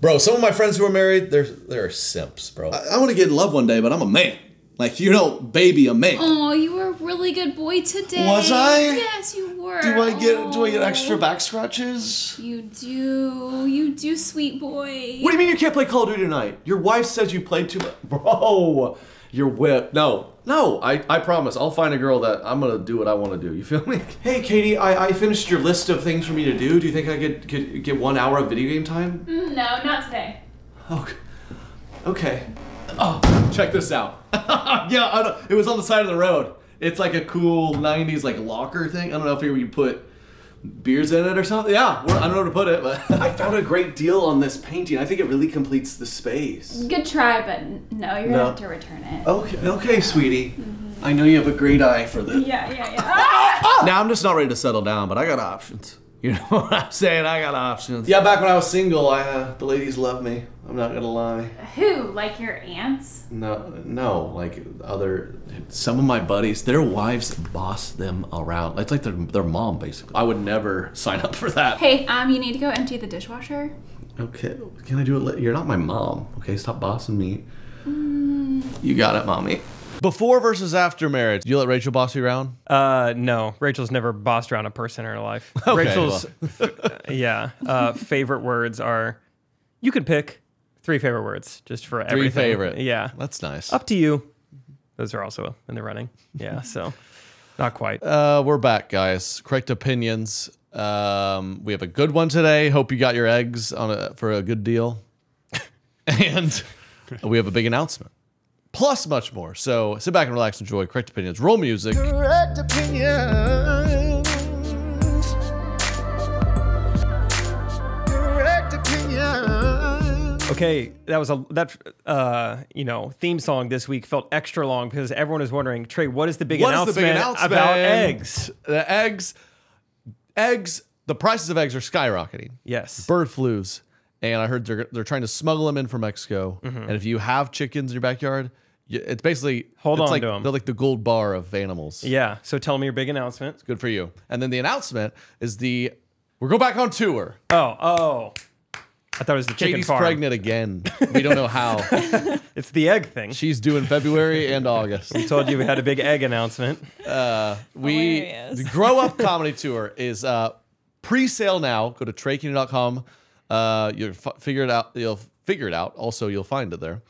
Bro, some of my friends who are married, they're simps, bro. I want to get in love one day, but I'm a man. Like, you don't baby a man. Oh, you were a really good boy today. Was I? Yes, you were. Do I get extra back scratches? You do, sweet boy. What do you mean you can't play Call of Duty tonight? Your wife says you played too much. Bro, you're whipped. No, I promise. I'll find a girl that I'm going to do what I want to do. You feel me? Hey, Katie, I finished your list of things for me to do. Do you think I could get 1 hour of video game time? No, not today. Okay. Oh, check this out. Yeah, I know. It was on the side of the road. It's like a cool 90s like locker thing. I don't know if you put beers in it or something. Yeah, I don't know where to put it, but I found a great deal on this painting. I think it really completes the space. Good try, but no, you're gonna have to return it. Okay, sweetie. I know you have a great eye for this. Yeah. Now I'm just not ready to settle down, but I got options. You know what I'm saying? I got options. Yeah, back when I was single, the ladies loved me. I'm not gonna lie. Who? Like your aunts? No, like some of my buddies, their wives boss them around. It's like their mom, basically. I would never sign up for that. Hey, you need to go empty the dishwasher. Okay, can I do it later? You're not my mom, okay? Stop bossing me. You got it, mommy. Before versus after marriage, you let Rachel boss you around? No, Rachel's never bossed around a person in her life. Okay, Rachel's, favorite words are, you could pick 3 favorite words just for everything. 3 favorite. Yeah. That's nice. Up to you. Those are also in the running. Yeah, so not quite. We're back, guys. Correct opinions. We have a good one today. Hope you got your eggs for a good deal. And we have a big announcement. Plus much more. So sit back and relax, enjoy Correct Opinions. Roll music. Correct opinions. Correct opinions. Okay, theme song this week felt extra long because everyone is wondering, Trey, what is the big announcement about eggs? The eggs, the prices of eggs are skyrocketing. Yes. Bird flus. And I heard they're trying to smuggle them in from Mexico. And if you have chickens in your backyard, it's basically hold on to them. They're like the gold bar of animals. Yeah. So tell me your big announcement. It's good for you. And then the announcement is we're going back on tour. Oh. I thought it was the chicken Katie's farm. pregnant again. We don't know how. It's the egg thing. She's due in February and August. We told you we had a big egg announcement. The Grow Up Comedy Tour is pre-sale now. Go to TreyKennedy.com. You'll figure it out. Also, you'll find it there.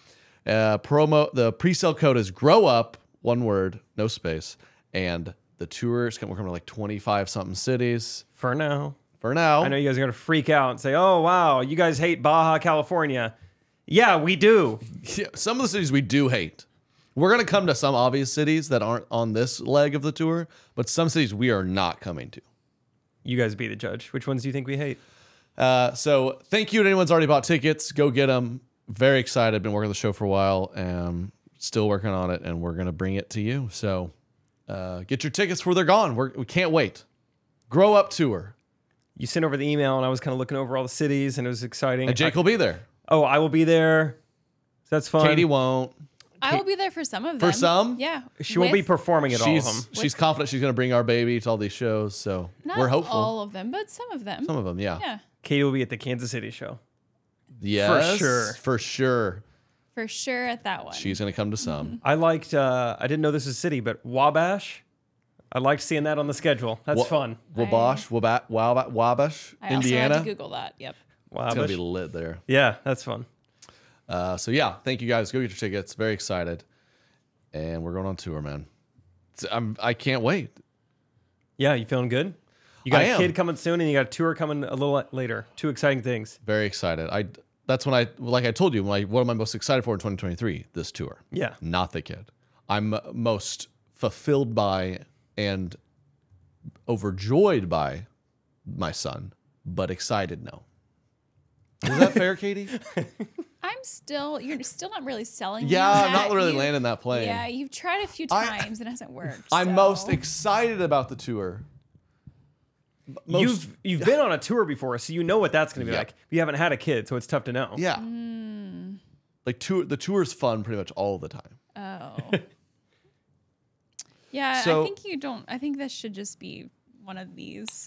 The pre-sale code is grow up, one word, no space, and the tour is coming to like 25 something cities For now. I know you guys are gonna freak out and say, "Oh wow, you guys hate Baja California." Yeah, we do. Yeah, some of the cities we do hate. We're gonna come to some obvious cities that aren't on this leg of the tour, but some cities we are not coming to. You guys be the judge. Which ones do you think we hate? So thank you to anyone who's already bought tickets. Go get them. Very excited. Been working on the show for a while and still working on it, and we're going to bring it to you. So get your tickets before they're gone. We can't wait. Grow Up Tour. You sent over the email, and I was kind of looking over all the cities, and it was exciting. And Jake will be there. Oh, I will be there. That's fun. Katie won't. I will be there for some of them. For some? Yeah. She won't be performing at all of them. She's confident she's going to bring our baby to all these shows, so we're hopeful. Not all of them, but some of them. Some of them, yeah. Yeah. Katie will be at the Kansas City show. Yes. For sure. For sure. For sure at that one. She's going to come to some. I liked, I didn't know this was a city, but Wabash. I liked seeing that on the schedule. That's fun. Wabash, Wabash, I Indiana. also had to Google that. Yep. Wabash. It's going to be lit there. Yeah, that's fun. So yeah, thank you guys. Go get your tickets. Very excited. And we're going on tour, man. I can't wait. Yeah, you feeling good? You got I a am. kid coming soon, and you got a tour coming a little later. 2 exciting things. Very excited. That's when like I told you, what am I most excited for in 2023? This tour. Yeah. Not the kid. I'm most fulfilled by and overjoyed by my son, but excited no. Is that fair, Katie? You're still not really selling. Yeah, me on I'm not that. really landing that plane. Yeah, you've tried a few times and it hasn't worked. I'm so. most excited about the tour. You've been on a tour before, so you know what that's going to be Yeah. like. You haven't had a kid, so it's tough to know. Yeah. Like the tour's fun pretty much all the time. Oh. Yeah, So- I think you don't. I think this should just be one of these.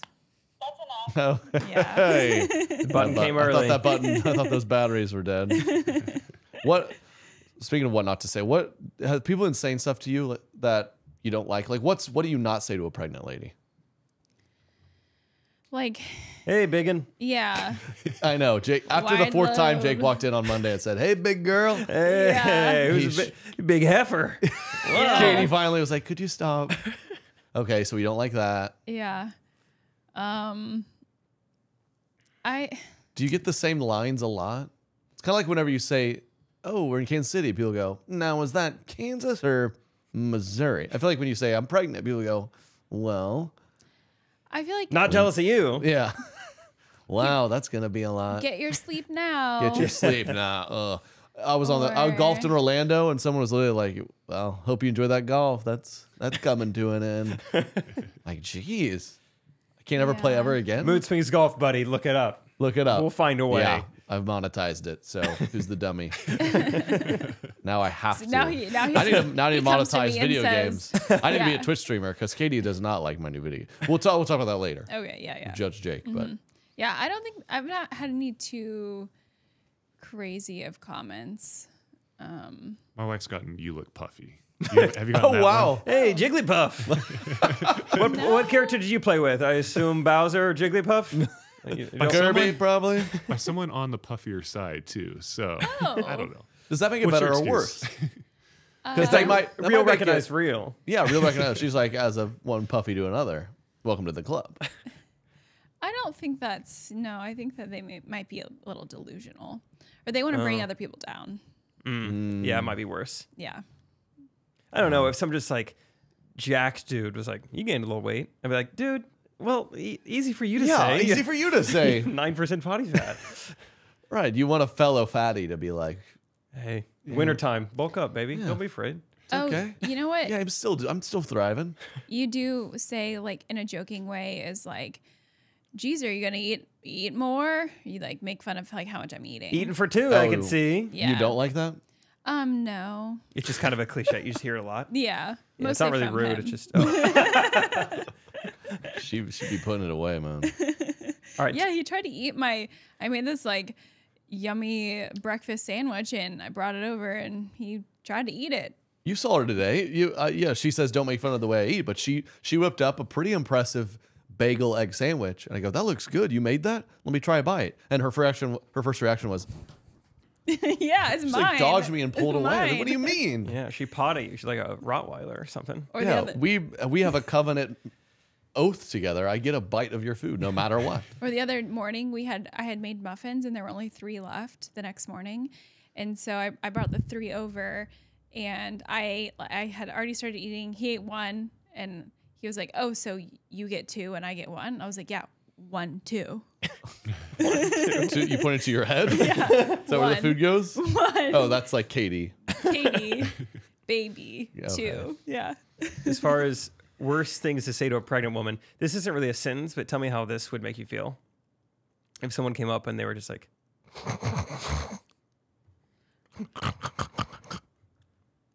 Oh. Yeah. Hey. The button came early. I thought those batteries were dead. What? Speaking of what not to say, what have people been saying stuff to you that you don't like? Like, what do you not say to a pregnant lady? Like, Hey, biggin. yeah. I know, Jake. After the Wide fourth time, load. Jake walked in on Monday and said, "Hey, big girl." Hey, Yeah. who's a big heifer? Katie finally was like, "Could you stop?" Okay, so we don't like that. Yeah. I Do you get the same lines a lot? It's kind of like whenever you say, "Oh, we're in Kansas City," people go, "Now, is that Kansas or Missouri?" I feel like when you say, "I'm pregnant," people go, "Well, feel like Not jealous of you. yeah." Wow, that's gonna be a lot. get your sleep now. Get your sleep now. I golfed in Orlando, and someone was literally like, "Well, hope you enjoy that golf. That's coming to an end." Like, geez, I can't ever play Yeah. ever again. Mood Swings Golf, buddy. Look it up. Look it up. We'll find a way. Yeah, I've monetized it. So who's the dummy? Now I have to. now I he's- need to he comes to monetize me and video says- games. I need to be a Yeah. Twitch streamer because Katie does not like my new video. We'll talk about that later. Okay, yeah. Judge Jake, but Yeah, I don't think I've not had any too crazy of comments. My wife's gotten "You look puffy." Have you gotten that one? Hey, Jigglypuff. what character did you play with? I assume Bowser or Jigglypuff? You don't- Kirby probably. By someone on the puffier side too. So I don't know. Does that make it What's better your or excuse? worse? Because they might that real might make recognize it- real. Yeah, real recognize. She's like, as of one puffy to another. Welcome to the club. I don't think that's no. I think that they might be a little delusional, or they want to bring other people down. Yeah, it might be worse. Yeah. I don't know. If some just like jacked dude was like, you gained a little weight, I'd be like, dude, well, easy for you to say. easy for you to say. 9% body fat. Right. You want a fellow fatty to be like, Hey, wintertime, bulk up, baby. Don't be afraid. okay. Oh, you know what? Yeah, I'm still thriving. You do say like in a joking way is like, geez, are you gonna eat more? You like make fun of like how much I'm eating. Eating for two, I can see. Yeah. You don't like that? No. It's just kind of a cliche. You just hear it a lot. Yeah. Yeah, it's not mostly really from rude. him. It's just. She should be putting it away, man. All right. Yeah, he tried to eat I made this like yummy breakfast sandwich and I brought it over and he tried to eat it. You saw her today. Yeah, she says don't make fun of the way I eat, but she whipped up a pretty impressive bagel egg sandwich, and I go, that looks good. You made that? Let me try a bite. And her first reaction was, Yeah, it's she mine. like dodged me and pulled It's away. I was like, mine. what do you mean? Yeah, she potty. She's like a Rottweiler or something. Or the Yeah, other, we have a covenant oath together. I get a bite of your food no matter what. or the other morning I had made muffins and there were only 3 left the next morning, and so I brought the 3 over, and I had already started eating. He ate 1, and he was like, "Oh, so you get 2 and I get 1?" I was like, "Yeah, 1, 2." You pointed to your head? Yeah, Is that where the 1, food goes? 1. Oh, that's like Katie. Katie, baby, Yeah, okay. 2. Yeah. As far as worst things to say to a pregnant woman, this isn't really a sentence, but tell me how this would make you feel. If someone came up and they were just like,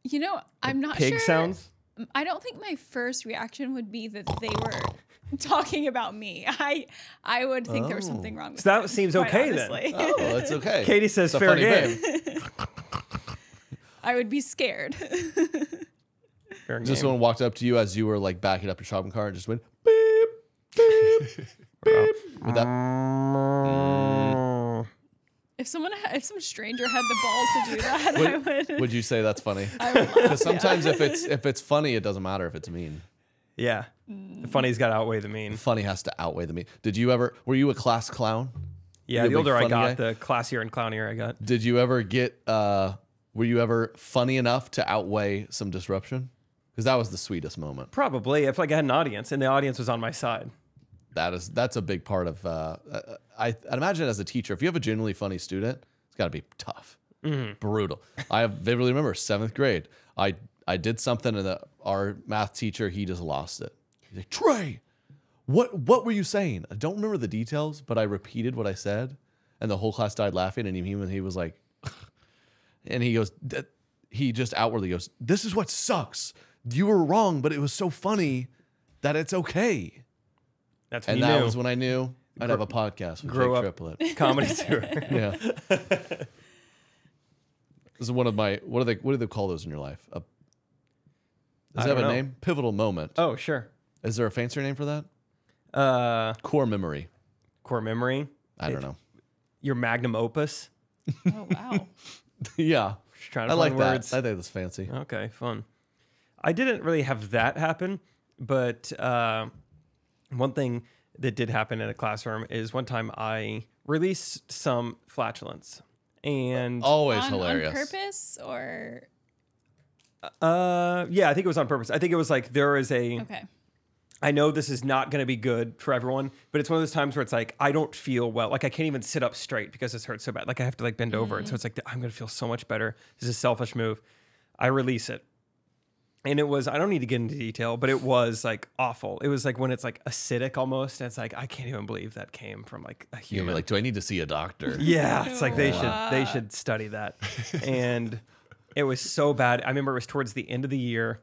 You know, I'm not pig sure. sounds. I don't think my first reaction would be that they were talking about me. I would think there was something wrong with So that them, seems quite okay honestly. then. Oh, that's okay. Katie says It's a fair funny game. bit. I would be scared. Fair Just game. someone walked up to you as you were like backing up your shopping cart and just went beep, beep, beep. Would that If some stranger had the balls to do that, I would. would you say that's funny? I would laugh. Because sometimes if it's funny, it doesn't matter if it's mean. Yeah. The funny's got to outweigh the mean. Funny has to outweigh the mean. Were you a class clown? Yeah, You a the big older I funny got, guy? the classier and clownier I got. Did you ever get were you ever funny enough to outweigh some disruption? Because that was the sweetest moment. Probably. I feel like I had an audience, and the audience was on my side. That's a big part of I'd imagine as a teacher, if you have a genuinely funny student, it's got to be tough, brutal. I vividly remember 7th grade. I did something, and our math teacher, he just lost it. He's like, Trey, what were you saying? I don't remember the details, but I repeated what I said, and the whole class died laughing. And he was like, and he goes, he just outwardly goes, "This is what sucks. You were wrong, but it was so funny that it's okay." That's when and you that knew. was when I knew I'd have a podcast with grow Jake up. Triplet. Comedy tour. Yeah. This is one of my what do they call those in your life? Does I it have a don't know. name? Pivotal moment. Oh, sure. Is there a fancier name for that? Core memory. Core memory. I don't know. Your magnum opus. Oh wow. Yeah. Just trying to I like find words. that. I think that's fancy. Okay, fun. I didn't really have that happen, but one thing that did happen in a classroom is one time I released some flatulence, and Always on hilarious. purpose or yeah, I think it was on purpose. I think it was like there is a. okay. I know this is not going to be good for everyone, but it's one of those times where it's like I don't feel well. Like I can't even sit up straight because this hurts so bad. Like I have to like bend over, and so it's like I'm going to feel so much better. This is a selfish move. I release it. And it was, I don't need to get into detail, but it was like awful. It was like when it's like acidic almost. And it's like, I can't even believe that came from like a You're human. like, do I need to see a doctor? Yeah. It's like they should study that. And it was so bad. I remember it was towards the end of the year.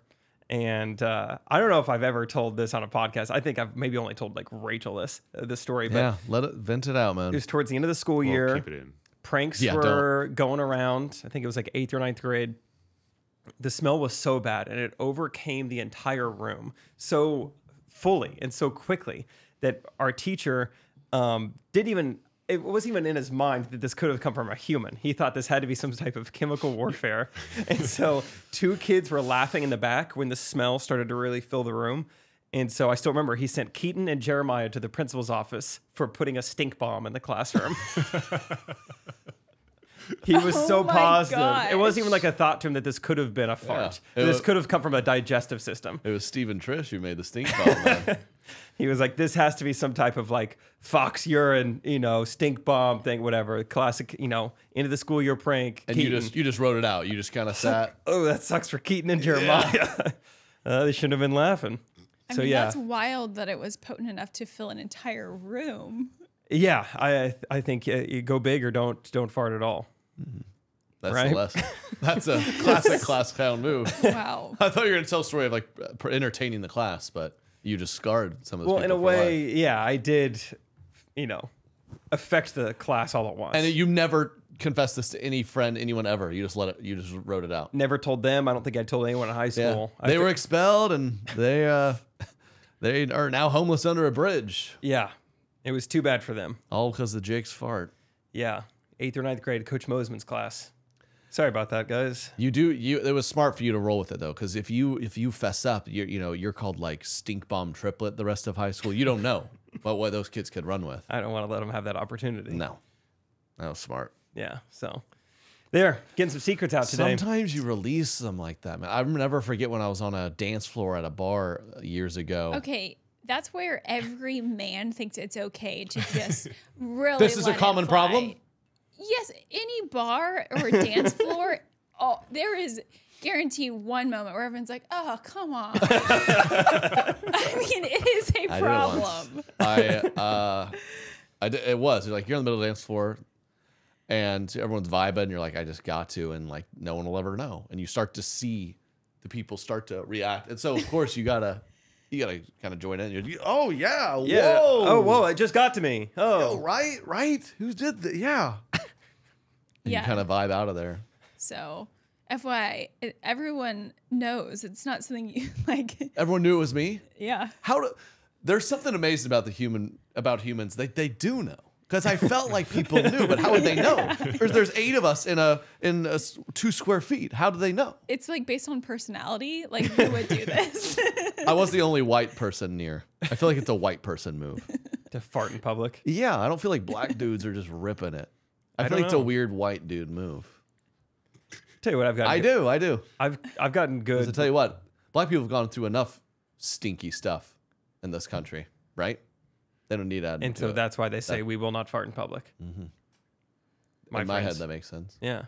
And I don't know if I've ever told this on a podcast. I think I've maybe only told like Rachel this story. But Yeah, let it vent it out, man. it was towards the end of the school year. Keep it in. Pranks Yeah, were going around. I think it was like 8th or 9th grade. The smell was so bad and it overcame the entire room fully and so quickly that our teacher it wasn't even in his mind that this could have come from a human. He thought this had to be some type of chemical warfare. And so 2 kids were laughing in the back when the smell started to really fill the room. And so I still remember he sent Keaton and Jeremiah to the principal's office for putting a stink bomb in the classroom. He was so my positive. gosh. It wasn't even like a thought to him that this could have been a fart. It This was- could have come from a digestive system. It was Steve and Trish who made the stink bomb, man. He was like, this has to be some type of like fox urine, stink bomb thing, whatever. Classic, end of the school year prank. And Keaton. you just wrote it out. You just kind of sat. Oh, that sucks for Keaton and Jeremiah. They shouldn't have been laughing. I So mean, yeah, that's wild that it was potent enough to fill an entire room. yeah. I think you go big or don't fart at all. That's Right? the lesson. That's a classic class clown move. Wow. I thought you were going to tell a story of like entertaining the class, but you just scarred some of those Well, in people a for way, life. yeah, I did, affect the class all at once. And you never confessed this to any friend, anyone ever. You just wrote it out. Never told them. I don't think I told anyone in high Yeah. school. They were expelled and they are now homeless under a bridge. Yeah, it was too bad for them. All because of Jake's fart. Yeah, 8th or 9th grade, Coach Mosman's class. Sorry about that, guys. It was smart for you to roll with it though, because if you fess up, you're called like stink bomb triplet the rest of high school. You don't know what those kids could run with. I don't want to let them have that opportunity. No, that was smart. Yeah, so there, getting some secrets out today. Sometimes you release them like that, man. I'll never forget when I was on a dance floor at a bar years ago. Okay, that's where every man thinks it's okay to just really. This is a let it common fly. problem? Yes, any bar or dance floor, there is guarantee one moment where everyone's like, "Oh, come on." I mean, it is a I problem. did it once. It was like you're in the middle of the dance floor, and everyone's vibing. And you're like, I just got to, and like no one will ever know. And you start to see the people start to react, and so of course you gotta kind of join in. You're, oh yeah, Yeah. whoa, Oh, whoa! It just got to me. Oh, oh, right. Who did that? Yeah. And Yeah. you kind of vibe out of there. So, FYI, everyone knows it's not something you like. Everyone knew it was me. Yeah. There's something amazing about humans. They do know. Because I felt like people knew, but how would they know? There's 8 of us in a 2 square feet. How do they know? It's like based on personality. Like, who would do this? I was the only white person near. I feel like it's a white person move. to fart in public. Yeah, I don't feel like black dudes are just ripping it. I feel don't like it's a know. weird white dude move. Tell you what, I've got. I do. I've gotten good. To tell you what, black people have gone through enough stinky stuff in this country, right? They don't need that. And so that's why they say we will not fart in public. in my head, that makes sense. Yeah.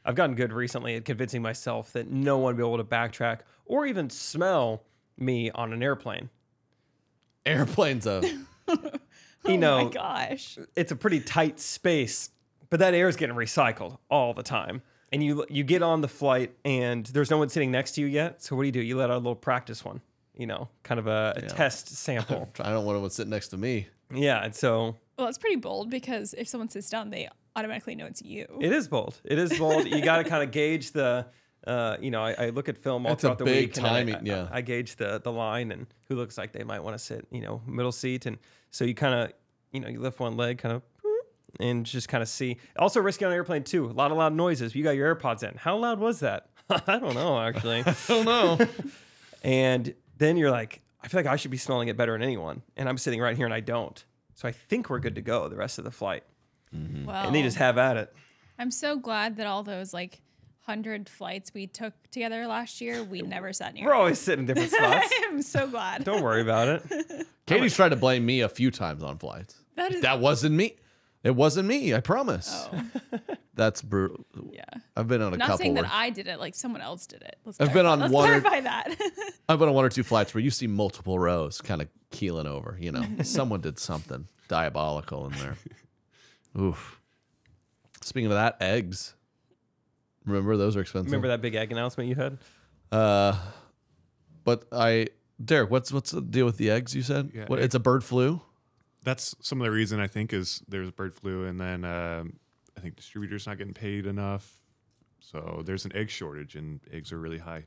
I've gotten good recently at convincing myself that no one will be able to backtrack or even smell me on an airplane. Airplanes, You Oh know, my gosh. it's a pretty tight space, but that air is getting recycled all the time. And you get on the flight and there's no one sitting next to you yet. So what do? You let out a little practice one. you know, kind of a test sample. I don't want to sit next to me. Yeah, and so Well, it's pretty bold because if someone sits down, they automatically know it's you. it is bold. It is bold. You got to kind of gauge the, you know, I look at film all It's a throughout the big week. timing, And yeah. I gauge the line and who looks like they might want to sit, you know, middle seat. And so you kind of, you know, you lift one leg kind of and just kind of see. Also risky on an airplane too. A lot of loud noises. You got your AirPods in. How loud was that? I don't know, actually. I don't know. And then you're like, I feel like I should be smelling it better than anyone. And I'm sitting right here and I don't. So I think we're good to go the rest of the flight. Well, And they just have at it. I'm so glad that all those like 100 flights we took together last year, we never sat near. We're always sitting in different spots. I'm so glad. Don't worry about it. Katie's tried to blame me a few times on flights. That wasn't me. It wasn't me. I promise. Oh, That's brutal. yeah. I've been on a Not couple. saying that where- I did it, like someone else did it. I've been on let's one or- clarify that. I've been on one or two flights where you see multiple rows kind of keeling over. You know, someone did something diabolical in there. Oof. Speaking of that, eggs. Remember those are expensive. Remember that big egg announcement you had? But Derek, what's the deal with the eggs? You said Yeah, it's a bird flu. That's some of the reason I think is there's bird flu, and then I think distributors not getting paid enough, so there's an egg shortage, and eggs are really high.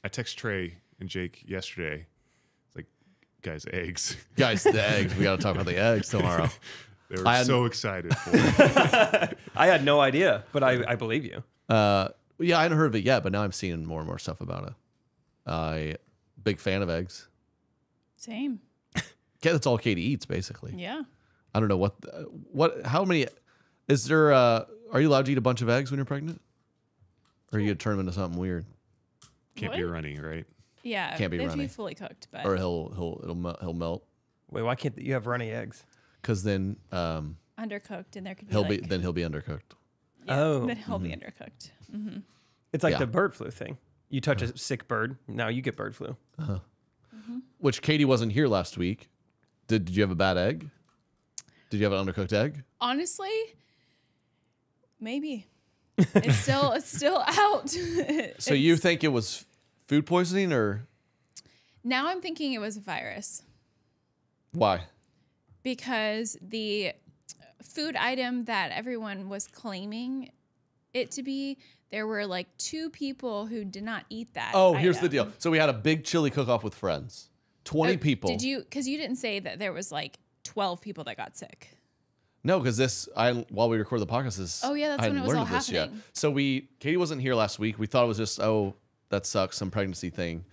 I text Trey and Jake yesterday. It's like, guys, eggs. Guys, the eggs. We got to talk about the eggs tomorrow. They were so excited for it. I had no idea, but I believe you. Yeah, I hadn't heard of it yet, but now I'm seeing more and more stuff about it. Big fan of eggs. Same. Yeah, that's all Katie eats, basically. Yeah. I don't know how many, is there, are you allowed to eat a bunch of eggs when you're pregnant? Or are you going to turn them into something weird? Can't be runny, right? Yeah. Can't be they have to runny. be fully cooked, but Or he'll melt. Wait, why can't you have runny eggs? Because then, undercooked, and there could be he'll like, be undercooked. yeah, Oh. then he'll be undercooked. It's like Yeah. the bird flu thing. You touch a sick bird, now you get bird flu. Which Katie wasn't here last week. Did you have a bad egg? Did you have an undercooked egg? Honestly, maybe it's still out. So you think it was food poisoning or Now I'm thinking it was a virus why? because the food item that everyone was claiming it to be, there were like 2 people who did not eat that. Oh, here's the item. deal. So we had a big chili cook-off with friends. 20 people. Did you? Because you didn't say that there was like 12 people that got sick. No, because while we record the podcast, Oh, yeah, that's I when hadn't it was learned all of this yet. happening. So Katie wasn't here last week. We thought it was just, oh, that sucks, some pregnancy thing.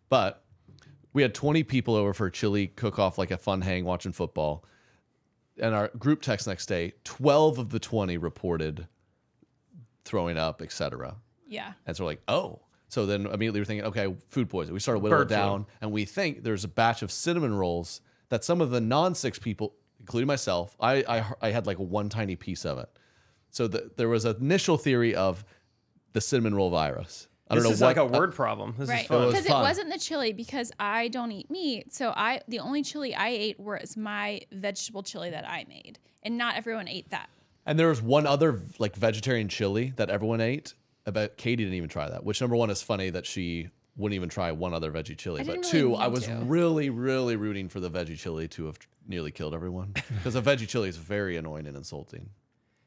But we had 20 people over for a chili cook-off, like a fun hang watching football. And our group text next day, 12 of the 20 reported throwing up, etc. Yeah. And so we're like, oh. So then immediately we're thinking, okay, food poisoning. We started whittling it Bird flu. down, and we think there's a batch of cinnamon rolls that some of the non-6 people, including myself, I had like one tiny piece of it. So there was an initial theory of the cinnamon roll virus. I don't This know is what like a word problem. This Right. is fun. Because it fun. wasn't the chili because I don't eat meat. So the only chili I ate was my vegetable chili that I made. And not everyone ate that. And there was one other like vegetarian chili that everyone ate. I bet Katie didn't even try that. Which number one is funny that she wouldn't even try one other veggie chili. I But didn't 2, really I need was to. really, really rooting for the veggie chili to have nearly killed everyone because a veggie chili is very annoying and insulting.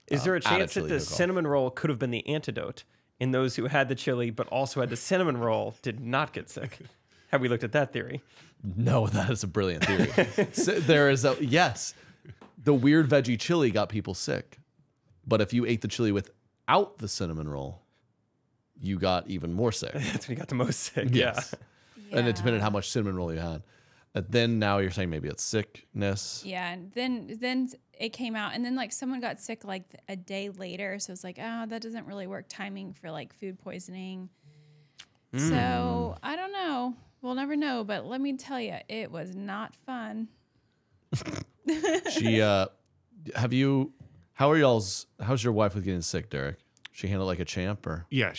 Is there a add a chance that chili the cook-off. cinnamon roll could have been the antidote and those who had the chili but also had the cinnamon roll did not get sick? Have we looked at that theory? No, that is a brilliant theory. So there is yes, the weird veggie chili got people sick, but if you ate the chili without the cinnamon roll, you got even more sick. That's when you got the most sick. Yes. And it depended Yeah. how much cinnamon roll you had. And then now you're saying maybe it's sickness. Yeah, and then it came out, and then like someone got sick like a day later, so it's like, oh, that doesn't really work timing for like food poisoning. So I don't know. We'll never know, but let me tell you, it was not fun. She how's your wife with getting sick, Derek? She handled it like a champ, or Yeah,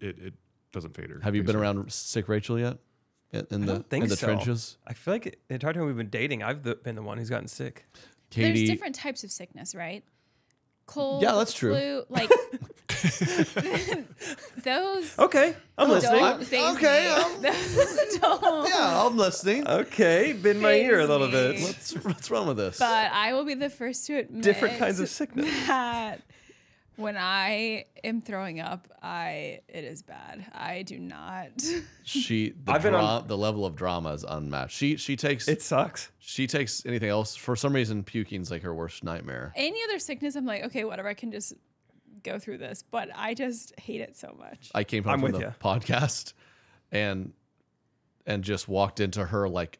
it doesn't fade her. have you been around sick Rachel yet? In the think so. trenches? I feel like the entire time we've been dating, I've been the one who's gotten sick. Katie, There's different types of sickness, right? Cold. Yeah, that's true. Flu, like Those Okay, I'm listening. don't faze okay, me. Those don't. Yeah, I'm listening. Okay, bend my ear a Faze little me. bit. What's wrong with this? But I will be the first to admit Different kinds of sickness. that when I am throwing up, it is bad. I do not. The level of drama is unmatched. She takes It sucks. She takes anything else. For some reason, puking's like her worst nightmare. Any other sickness, I'm like, okay, whatever. I can just go through this. But I just hate it so much. I came home I'm from with the ya. podcast and just walked into her like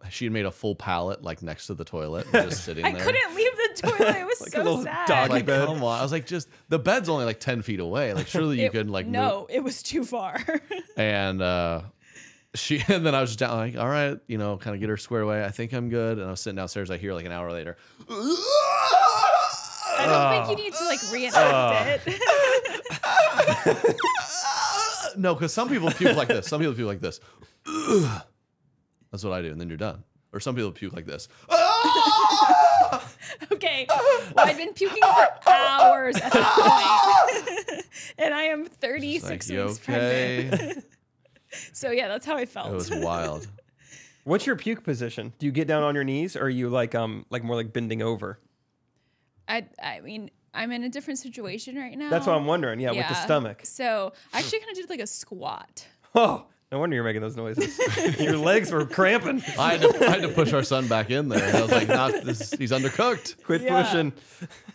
she had made a full pallet like next to the toilet and just sitting I there. couldn't leave the toilet. It was Like a so little sad. doggy Like, bed. come on. I was like, just the bed's only like 10 feet away. Like, surely you could like No, it was too far. move. And and then I was just down like, all right, kind of get her squared away. I think I'm good. And I was sitting downstairs. I hear like an hour later. I don't think you need to like reenact it. No, because some people puke like this. Some people puke like this. That's what I do, and then you're done. Or some people puke like this. Okay. Well, I've been puking for hours at that point. And I am 36 Like, weeks you okay? pregnant. So yeah, that's how I felt. It was wild. What's your puke position? Do you get down on your knees, or are you like more like bending over? I mean, I'm in a different situation right now. That's what I'm wondering. Yeah, with the stomach. So I actually kind of did like a squat. Oh, no wonder you're making those noises. Your legs were cramping. I had to push our son back in there. And I was like, he's undercooked. Quit Yeah. pushing.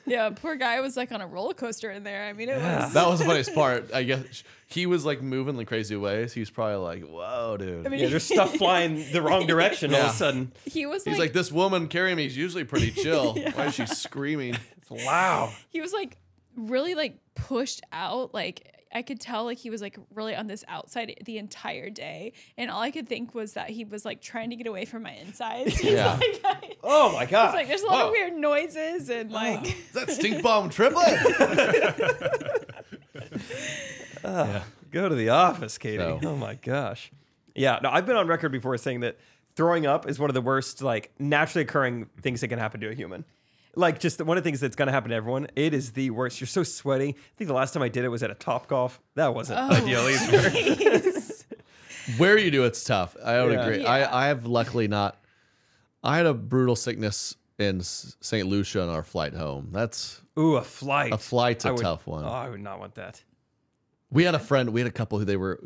Yeah, poor guy was like on a roller coaster in there. I mean, it was. That was the funniest part. I guess he was like moving in crazy ways. He was probably like, whoa, dude. I mean, Yeah, there's stuff flying the wrong direction all of a sudden. he was He's like, this woman carrying me is usually pretty chill. Why is she screaming? Wow. he was like really like pushed out. Like I could tell like he was like really on this outside the entire day. And all I could think was that he was like trying to get away from my insides. He's Yeah. like, Oh my God. it's like there's a lot Whoa. of weird noises and like Is that stink bomb triplet? Go to the office, Katie. So- Oh my gosh. Yeah, no, I've been on record before saying that throwing up is one of the worst, like, naturally occurring things that can happen to a human. Like, just one of the things that's going to happen to everyone. It is the worst. You're so sweaty. I think the last time I did it was at a Topgolf. That wasn't ideal either. jeez. Where you do, it's tough. I would Yeah. agree. Yeah. I have luckily not. I had a brutal sickness in St. Lucia on our flight home. That's Ooh, a flight. a flight's a I would- tough one. Oh, I would not want that. We had a couple who they were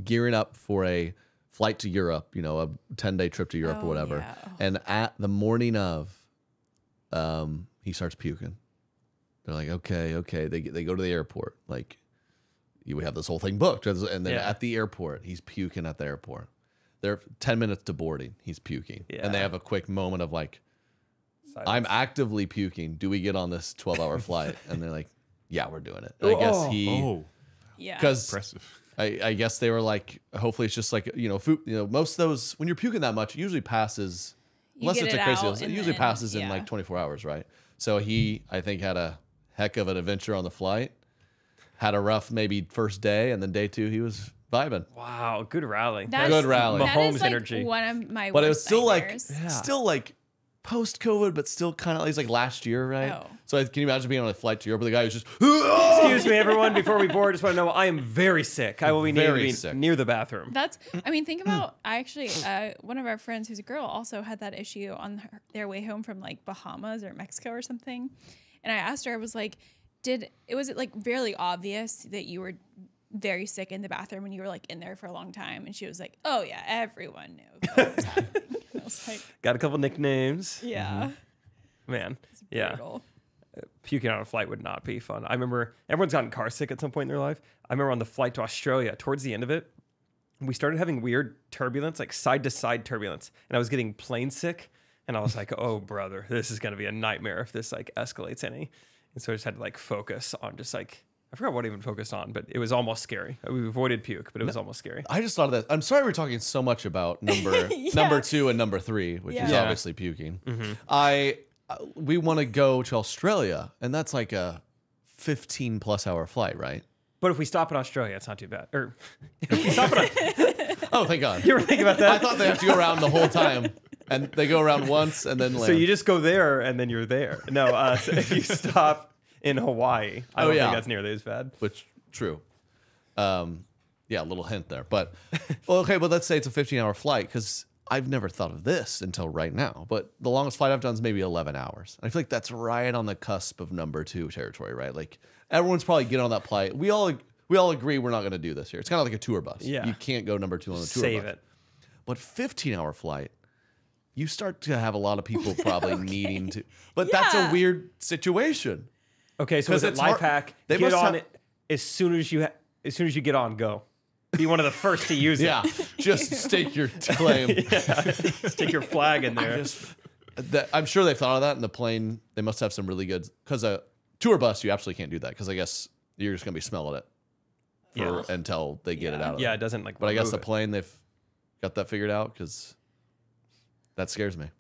gearing up for a flight to Europe, a 10-day trip to Europe or Oh, whatever. yeah. Oh. And at the morning of, he starts puking. They're like, okay. They go to the airport. Like, we have this whole thing booked. And then Yeah. at the airport, he's puking at the airport. They're 10 minutes to boarding. He's puking. And they Yeah. have a quick moment of like, Silence. I'm actively puking. Do we get on this 12-hour flight? And they're like, yeah, we're doing it. And I guess Oh, Yeah. because impressive. I guess they were like, hopefully it's just like, food, most of those, when you're puking that much, it usually passes, You unless get it's a it crazy, out it and usually then- passes in yeah. like 24 hours, right? So he, I think, had a heck of an adventure on the flight, had a rough maybe first day, and then day 2, he was vibing. Wow, good rally. That's, Good rally. That Mahomes is like energy. one of my But it was worst still nightmares. like post-COVID, but still kind of, it's like last year, right? Oh. So can you imagine being on a flight to Europe with a guy who's just, Excuse me, everyone. Before we board, just want to know I am very sick. I will be Very needing to sick. be near the bathroom. That's, I mean, think about, I actually, one of our friends who's a girl also had that issue on their way home from like Bahamas or Mexico or something. And I asked her, I was like, was it like fairly obvious that you were very sick in the bathroom when you were like in there for a long time? And she was like, oh yeah, everyone knew what was happening. And I was like, Got a couple nicknames. yeah. Man, yeah. Brutal. Puking on a flight would not be fun. I remember everyone's gotten car sick at some point in their life. I remember on the flight to Australia, towards the end of it, we started having weird turbulence, like side to side turbulence. And I was getting plane sick. And I was like, oh, brother, this is going to be a nightmare if this like escalates any. And so I just had to like focus on just like, I forgot what I even focused on, but it was almost scary. We avoided puke, but it was almost scary. I just thought of that. I'm sorry we're talking so much about number 2 and number 3, which is Yeah. obviously puking. Mm-hmm. We want to go to Australia, and that's like a 15+ hour flight, right? But if we stop in Australia, it's not too bad. Or if we stop in Oh, thank God. you ever think about that? I thought they have to go around the whole time, and they go around once and then land. So you just go there and then you're there. No, so if you stop in Hawaii. I don't think that's nearly as bad. Which, true. Yeah, a little hint there. But, well, okay, but let's say it's a 15-hour flight, because I've never thought of this until right now. But the longest flight I've done is maybe 11 hours. I feel like that's right on the cusp of number 2 territory, right? Like, everyone's probably getting on that flight. We all agree we're not going to do this here. It's kind of like a tour bus. Yeah. You can't go number 2 on the tour bus. Save it. But 15-hour flight, you start to have a lot of people probably needing to. But that's a weird situation. Okay, so is it life hack? Get on it as soon as you get on. Go. Be one of the first to use it. Yeah, just stake your claim. Stick your flag in there. I'm sure they've thought of that in the plane. They must have some really good, because a tour bus, you absolutely can't do that, because I guess you're just gonna be smelling it until they get it out of there. It doesn't like. But I guess the plane, they've got that figured out, because that scares me.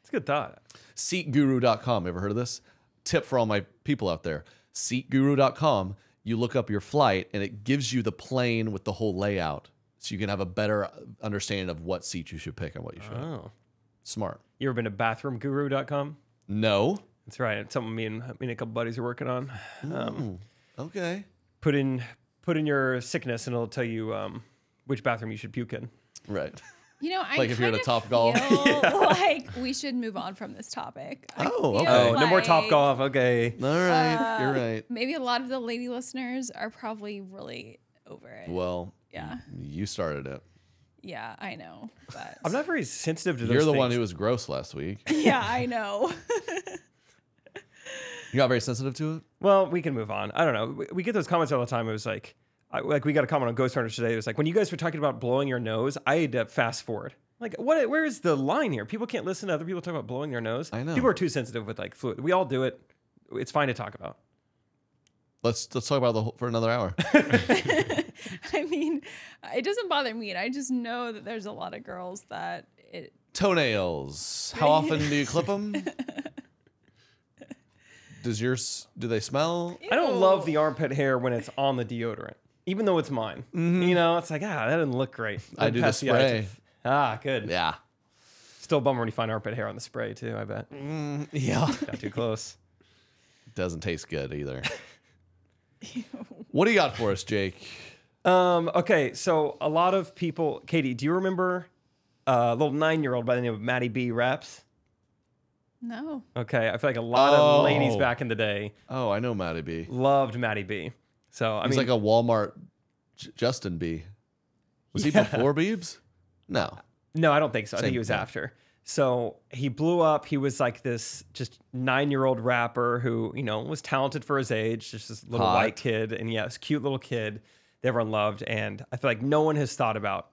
It's a good thought. SeatGuru.com. Ever heard of this? Tip for all my people out there. SeatGuru.com. You look up your flight, and it gives you the plane with the whole layout, so you can have a better understanding of what seat you should pick and what you shouldn't. Oh, smart. You ever been to bathroomguru.com? No. That's right. It's something me and a couple buddies are working on. Okay. Put in your sickness, and it'll tell you which bathroom you should puke in. Right. You know, I like if you're in a Topgolf, like we should move on from this topic. Okay. No more Topgolf. Okay. All right. You're right. Maybe a lot of the lady listeners are probably really over it. Well, yeah. You started it. Yeah, I know. But I'm not very sensitive to those You're the things. one who was gross last week. Yeah, I know. You're not very sensitive to it? Well, we can move on. I don't know. We get those comments all the time. It was like we got a comment on Ghost Hunters today. It was like, when you guys were talking about blowing your nose, I had to fast forward. Like, where is the line here? People can't listen to other people talk about blowing their nose. I know. People are too sensitive with like fluid. We all do it. It's fine to talk about. Let's talk about for another hour. I mean, it doesn't bother me. I just know that there's a lot of girls that it. Toenails. How often do you clip them? Do they smell? Ew. I don't love the armpit hair when it's on the deodorant, even though it's mine. You know, it's like, that didn't look great. I do the spray. Good. Yeah. Still a bummer when you find armpit hair on the spray too, I bet. Yeah. Got too close. Doesn't taste good either. What do you got for us, Jake? Okay, so a lot of people, Katie, do you remember a little 9-year-old by the name of Matty B raps? No. Okay, I feel like a lot of ladies back in the day. Oh, I know Matty B. Loved Matty B. So He's like a Walmart Justin B. Was he before Biebs? No. No, I don't think so. I think Same he was thing. after. So he blew up. He was like this just 9-year-old rapper who, you know, was talented for his age, just this little white kid. And yeah, this cute little kid that everyone loved. And I feel like no one has thought about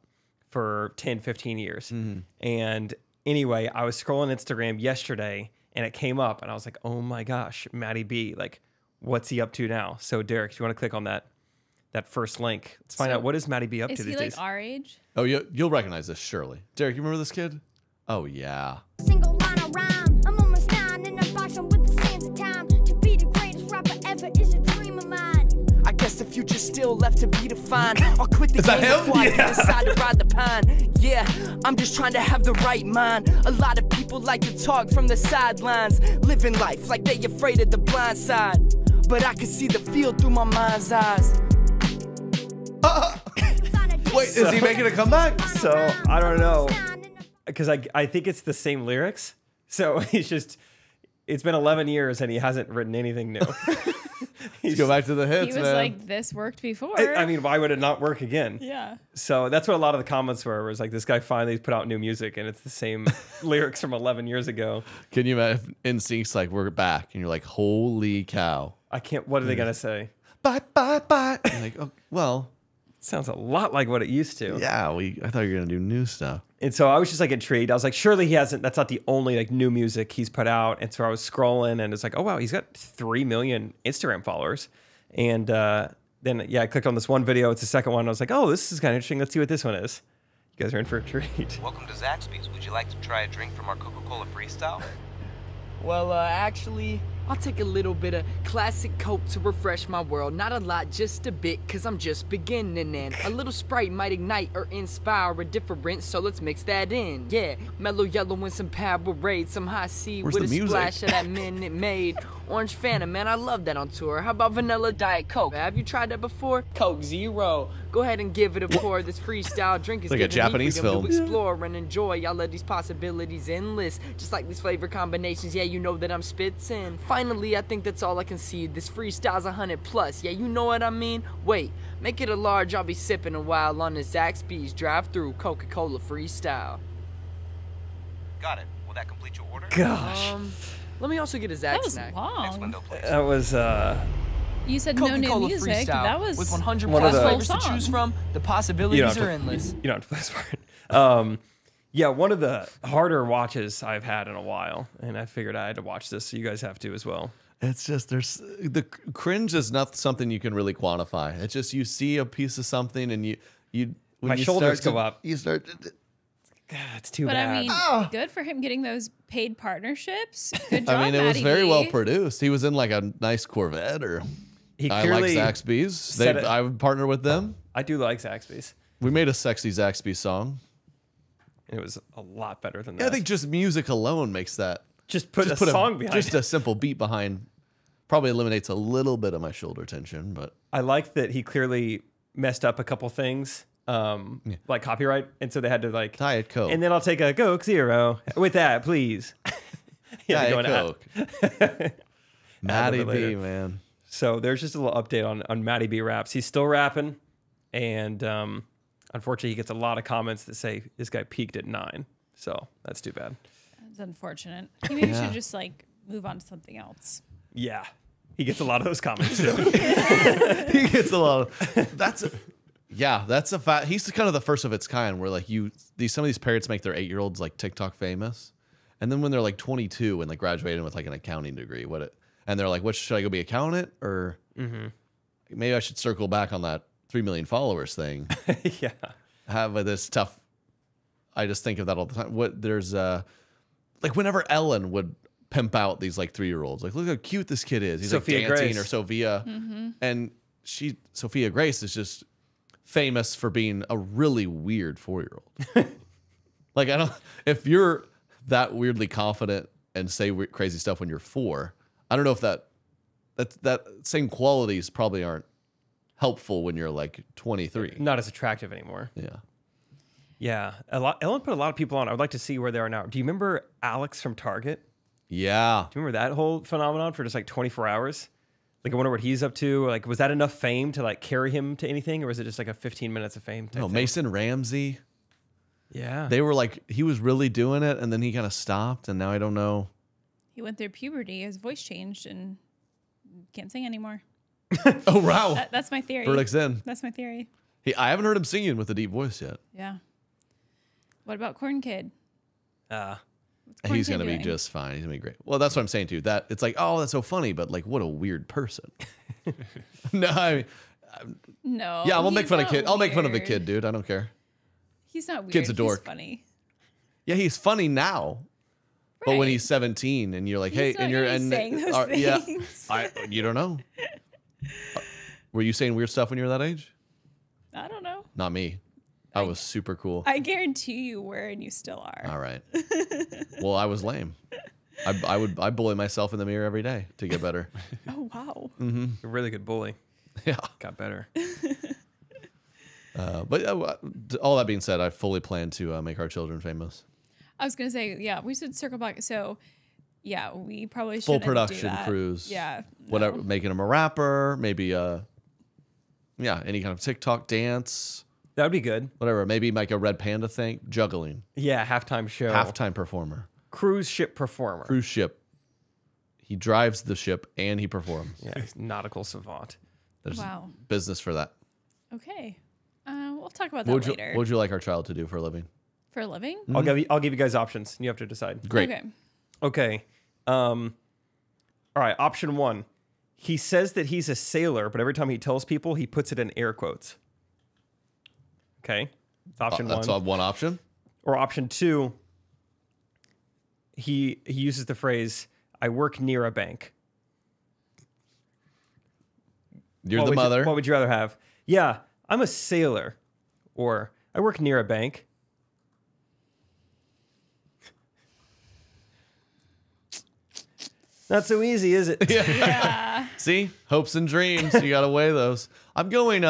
for 10, 15 years. And anyway, I was scrolling Instagram yesterday and it came up and I was like, oh my gosh, Matty B, like, what's he up to now? So Derek, if you want to click on that first link, let's find out what is Matty B up to these days. Is he like our age? Oh, you'll recognize this, surely. Derek, you remember this kid? Oh, yeah. Single line of rhyme. I'm almost down in a box. I'm with the sands of time. To be the greatest rapper ever is a dream of mine. I guess the future's still left to be defined. I'll quit the Is that game him? before I decide to ride the pine. Yeah, I'm just trying to have the right mind. A lot of people like to talk from the sidelines, living life like they afraid of the blind side. But I can see the field through my mind's eyes. Wait, is he making a comeback? So I don't know, because I think it's the same lyrics. So it's been 11 years and he hasn't written anything new. Let's go back to the hits, He was man. like, this worked before. I mean, why would it not work again? Yeah. So that's what a lot of the comments were. Was like, this guy finally put out new music and it's the same lyrics from 11 years ago. Can you imagine NSYNC's like, we're back, and you're like, holy cow. I can't. What are they gonna say? Bye, bye, bye. I'm like, oh, well, Sounds a lot like what it used to. yeah, I thought you were gonna do new stuff. And so I was just like intrigued. I was like, surely he hasn't. That's not the only like new music he's put out. And so I was scrolling, and it's like, oh wow, he's got 3 million Instagram followers. And then I clicked on this one video. It's the second one. I was like, oh, this is kind of interesting. Let's see what this one is. You guys are in for a treat. Welcome to Zaxby's. Would you like to try a drink from our Coca-Cola Freestyle? Well, actually, I'll take a little bit of classic Coke to refresh my world. Not a lot, just a bit, cause I'm just beginning. And a little Sprite might ignite or inspire a difference, so let's mix that in. Yeah, mellow yellow and some Powerade, some high C Where's with a the music? splash of that Minute Maid. Orange Fanta, man, I love that on tour. How about vanilla Diet Coke? Have you tried that before? Coke Zero. Go ahead and give it a pour. This freestyle drink is like a Japanese film. To explore and enjoy. Y'all let these possibilities endless. Just like these flavor combinations, yeah, you know that I'm spittin'. Finally, I think that's all I can see. This freestyle's 100+, yeah, you know what I mean? Wait, make it a large, I'll be sipping a while on the Zaxby's drive-through Coca-Cola freestyle. Got it. Will that complete your order? Gosh. Let me also get a Zax That was snack. Next long. window, please. That was You said no new Coca-Cola music. freestyle That was with 100 one of plus the- flavors to Full choose song. from. The possibilities are endless. You don't have to play this part. Yeah, one of the harder watches I've had in a while, and I figured I had to watch this, so you guys have to as well. It's just the cringe is not something you can really quantify. It's just you see a piece of something and you when My you shoulders start go to- up. You start. God, it's too But bad. I mean, good for him getting those paid partnerships. Good job, I mean, it was Matty very B. well produced. He was in like a nice Corvette, or He I like clearly Zaxby's. said it- I would partner with them. I do like Zaxby's. We made a sexy Zaxby song. It was a lot better than Yeah, that. I think just music alone makes that. just put a song behind Just it. a simple beat behind probably eliminates a little bit of my shoulder tension, but I like that he clearly messed up a couple things, like copyright, and so they had to like Diet Coke. And then I'll take a Coke Zero with that, please. Diet going out. Coke. Matty B, later. man. So there's just a little update on Matty B raps. He's still rapping, and unfortunately, he gets a lot of comments that say this guy peaked at 9. So that's too bad. It's unfortunate. He maybe should just like move on to something else. Yeah, he gets a lot of those comments too. He gets a lot of that's a fact. He's kind of the first of its kind where like some of these parents make their 8-year-olds like TikTok famous, and then when they're like 22 and like graduating with like an accounting degree, and they're like, what should I go be accountant, or maybe I should circle back on that 3 million followers thing. Yeah, Have this tough. I just think of that all the time. There's like whenever Ellen would pimp out these like 3-year-olds, like look how cute this kid is. He's Sophia like dancing Grace. or Sophia, and Sophia Grace is just famous for being a really weird 4-year-old. Like if you're that weirdly confident and say crazy stuff when you're 4, I don't know if that same qualities probably aren't helpful when you're like 23. not as attractive anymore. Yeah. Yeah, Ellen put a lot of people on. I would like to see where they are now. Do you remember Alex from Target? Yeah. Do you remember that whole phenomenon for just like 24 hours? Like, I wonder what he's up to. Like, was that enough fame to like carry him to anything, or was it just like a 15 minutes of fame? No, Mason Ramsey. Yeah. They were like, he was really doing it, and then he kind of stopped, and now I don't know. He went through puberty, his voice changed, and can't sing anymore. Oh, wow. That's my theory. Verdict's in. That's my theory. I haven't heard him singing with a deep voice yet. Yeah. What about Corn Kid? He's Kid going to be doing? just fine. He's going to be great. Well, that's what I'm saying, too. That it's like, oh, that's so funny, but like, what a weird person. No, I mean, No. yeah, I'll make he's fun of not kid. I'll make fun of the weird. kid, dude. I don't care. He's not weird. Kid's a dork. He's funny. Yeah, he's funny now. But when Right. he's 17 and you're like, He's hey, not and you're gonna be saying those yeah, things. you don't know. Were you saying weird stuff when you were that age? I don't know. Not me. I was super cool. I guarantee you were, and you still are. All right. Well, I was lame. I bully myself in the mirror every day to get better. Oh wow. A really good bully. Yeah. Got better. But all that being said, I fully plan to make our children famous. I was gonna say, yeah, we should circle back. So, yeah, we probably Full should production crews. Yeah. Whatever, no. making him a rapper, maybe any kind of TikTok dance, That would be good. whatever. Maybe like a Red Panda thing, juggling, Yeah, halftime show. halftime performer, Cruise ship performer. cruise ship. He drives the ship and he performs. Yeah, he's nautical savant. There's Wow. business for that. Okay. We'll talk about that What later. would you like our child to do for a living? For a living? I'll give you guys options. And you have to decide. Great. Okay. Okay. All right. Option 1. He says that he's a sailor, but every time he tells people, he puts it in air quotes. Okay. That's option That's 1. one option. Or option 2. He uses the phrase, "I work near a bank." You're the mother. What would you rather have? Yeah, I'm a sailor, or I work near a bank. Not so easy, is it? Yeah. See, hopes and dreams. You gotta weigh those. I'm going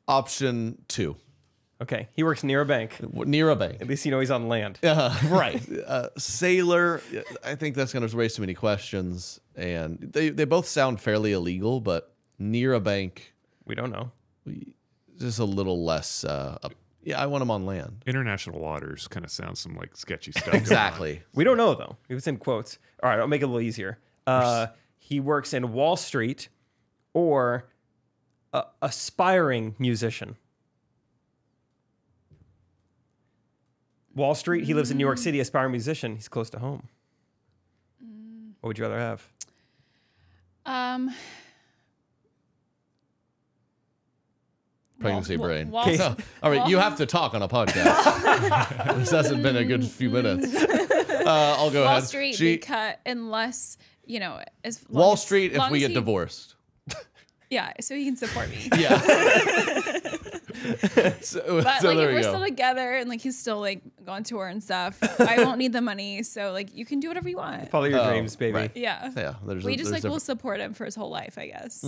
option 2. Okay, he works near a bank. Near a bank. At least you know he's on land. Right. Sailor. I think that's gonna raise too many questions, and they both sound fairly illegal, but near a bank, We don't know. just a little less. Yeah, I want him on land. International waters kind of sounds some like sketchy stuff. going on. Exactly. We don't know though. It was in quotes. All right, I'll make it a little easier. He works in Wall Street, or aspiring musician. Wall Street. He lives in New York City. Aspiring musician. He's close to home. What would you rather have? Pregnancy brain. Wall- All right, you have to talk on a podcast. This hasn't been a good few minutes. I'll go Wall ahead. Street be cut unless, as long Wall as- Street if long we as get he- divorced. Yeah, so he can support me. Yeah. so But so like there if we we're go. still together and like he's still like going tour and stuff, I won't need the money. So like you can do whatever you want. Follow your dreams, baby. right. Yeah. Yeah, We just there's like will different- support him for his whole life, I guess.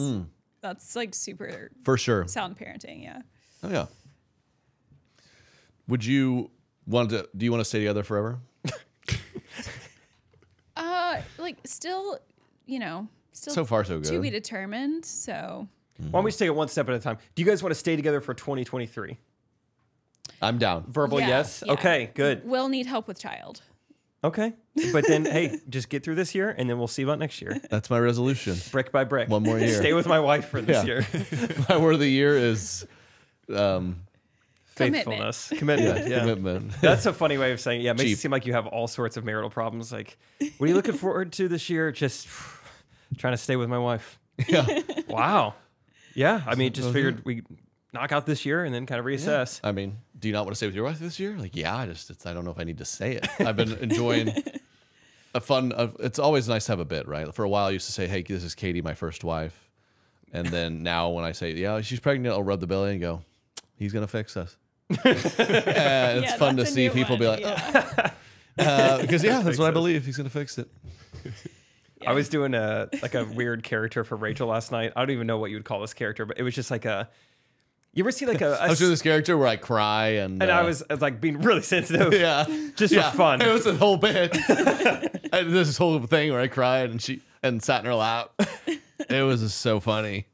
That's like super for sure. sound parenting, yeah. Oh yeah. Would you want to? Do you want to stay together forever? Like still, still So far, so to good. be determined. So Why don't we just take it one step at a time? Do you guys want to stay together for 2023? I'm down. Verbal yeah, yes? yeah. Okay, good. We'll need help with child. Okay. But then, hey, just get through this year, and then we'll see about next year. That's my resolution. Brick by brick. One more year. Stay with my wife for this year. My word of the year is Faithfulness. Commitment. Yeah. commitment. That's a funny way of saying it. Yeah, it makes Cheap. it seem like you have all sorts of marital problems. Like, what are you looking forward to this year? Just trying to stay with my wife. Yeah. Wow. Yeah. I mean, just figured we knock out this year and then kind of reassess. I mean, do you not want to stay with your wife this year? Like, yeah, I don't know if I need to say it. I've been enjoying a fun. It's always nice to have a bit, right? For a while, I used to say, "Hey, this is Katie, my first wife," and then now when I say, "Yeah, she's pregnant," I'll rub the belly and go, "He's gonna fix us." And it's fun to that's a see new people be one, like, because that's what I believe. He's gonna fix it. I was doing a weird character for Rachel last night. I don't even know what you would call this character, but it was just like a. You ever see like I was doing this character where I cry and I was like being really sensitive. yeah, Just for fun. It was a whole bit. I did this whole thing where I cried and she sat in her lap. It was just so funny.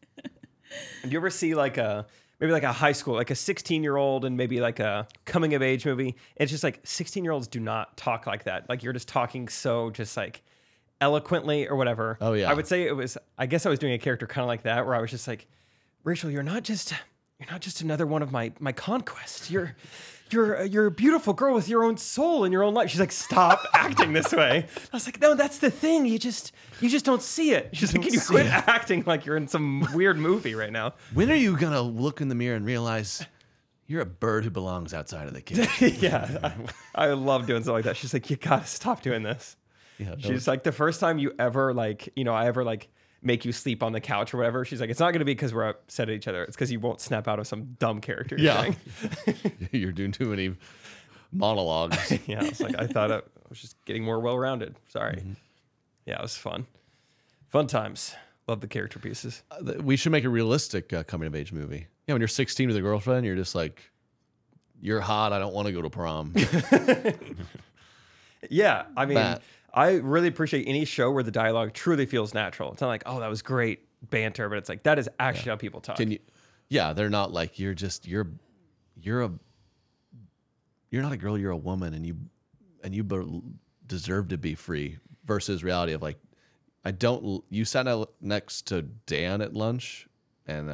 Do you ever see like maybe like a high school, like a 16-year-old and maybe like a coming of age movie? It's just like 16-year-olds do not talk like that. Like you're just talking so just like eloquently or whatever. Oh, yeah. I would say I guess I was doing a character kind of like that where I was just like, Rachel, you're not just another one of my conquests. You're a beautiful girl with your own soul and your own life. She's like, stop acting this way. I was like, no, that's the thing. You just don't see it. She's like, can you quit acting like you're in some weird movie right now? When are you gonna look in the mirror and realize you're a bird who belongs outside of the cage? Yeah, I love doing something like that. She's like, you gotta stop doing this. Yeah, She's like, the first time you ever I ever make you sleep on the couch or whatever. She's like, it's not going to be because we're upset at each other. It's because you won't snap out of some dumb character. yeah. You're doing too many monologues. Yeah, it's like I thought I was just getting more well-rounded. Sorry. Yeah, it was fun. Fun times. Love the character pieces. We should make a realistic coming of age movie. Yeah, when you're 16 with a girlfriend, you're just like, you're hot. I don't want to go to prom. Yeah, I mean, That. I really appreciate any show where the dialogue truly feels natural. It's not like, oh, that was great banter, but it's like that is actually how people talk. Can you? Yeah, they're not like you're not a girl. You're a woman, and you deserve to be free. Versus reality of like, You sat next to Dan at lunch, and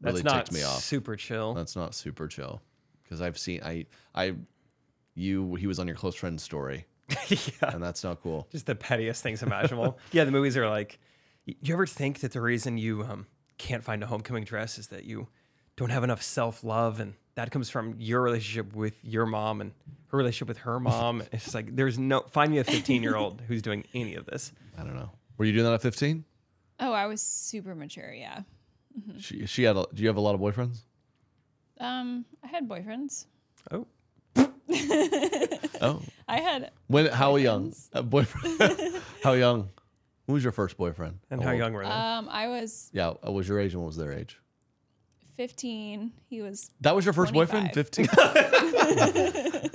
really ticked me off. Super chill. That's not super chill, because I've seen he was on your close friend's story. Yeah. And that's not cool. Just the pettiest things imaginable. Yeah, the movies are like, you ever think that the reason you can't find a homecoming dress is that you don't have enough self-love, and that comes from your relationship with your mom and her relationship with her mom? It's just like, find me a 15-year-old who's doing any of this. I don't know. Were you doing that at 15? Oh, I was super mature, yeah. Mm-hmm. She had. Do you have a lot of boyfriends? I had boyfriends. Oh. Oh. I had How young? Boyfriend. How young? Who was your first boyfriend? And how young were they? I was Yeah, what was your age and what was their age? 15. He was. That was your first 25. boyfriend? 15?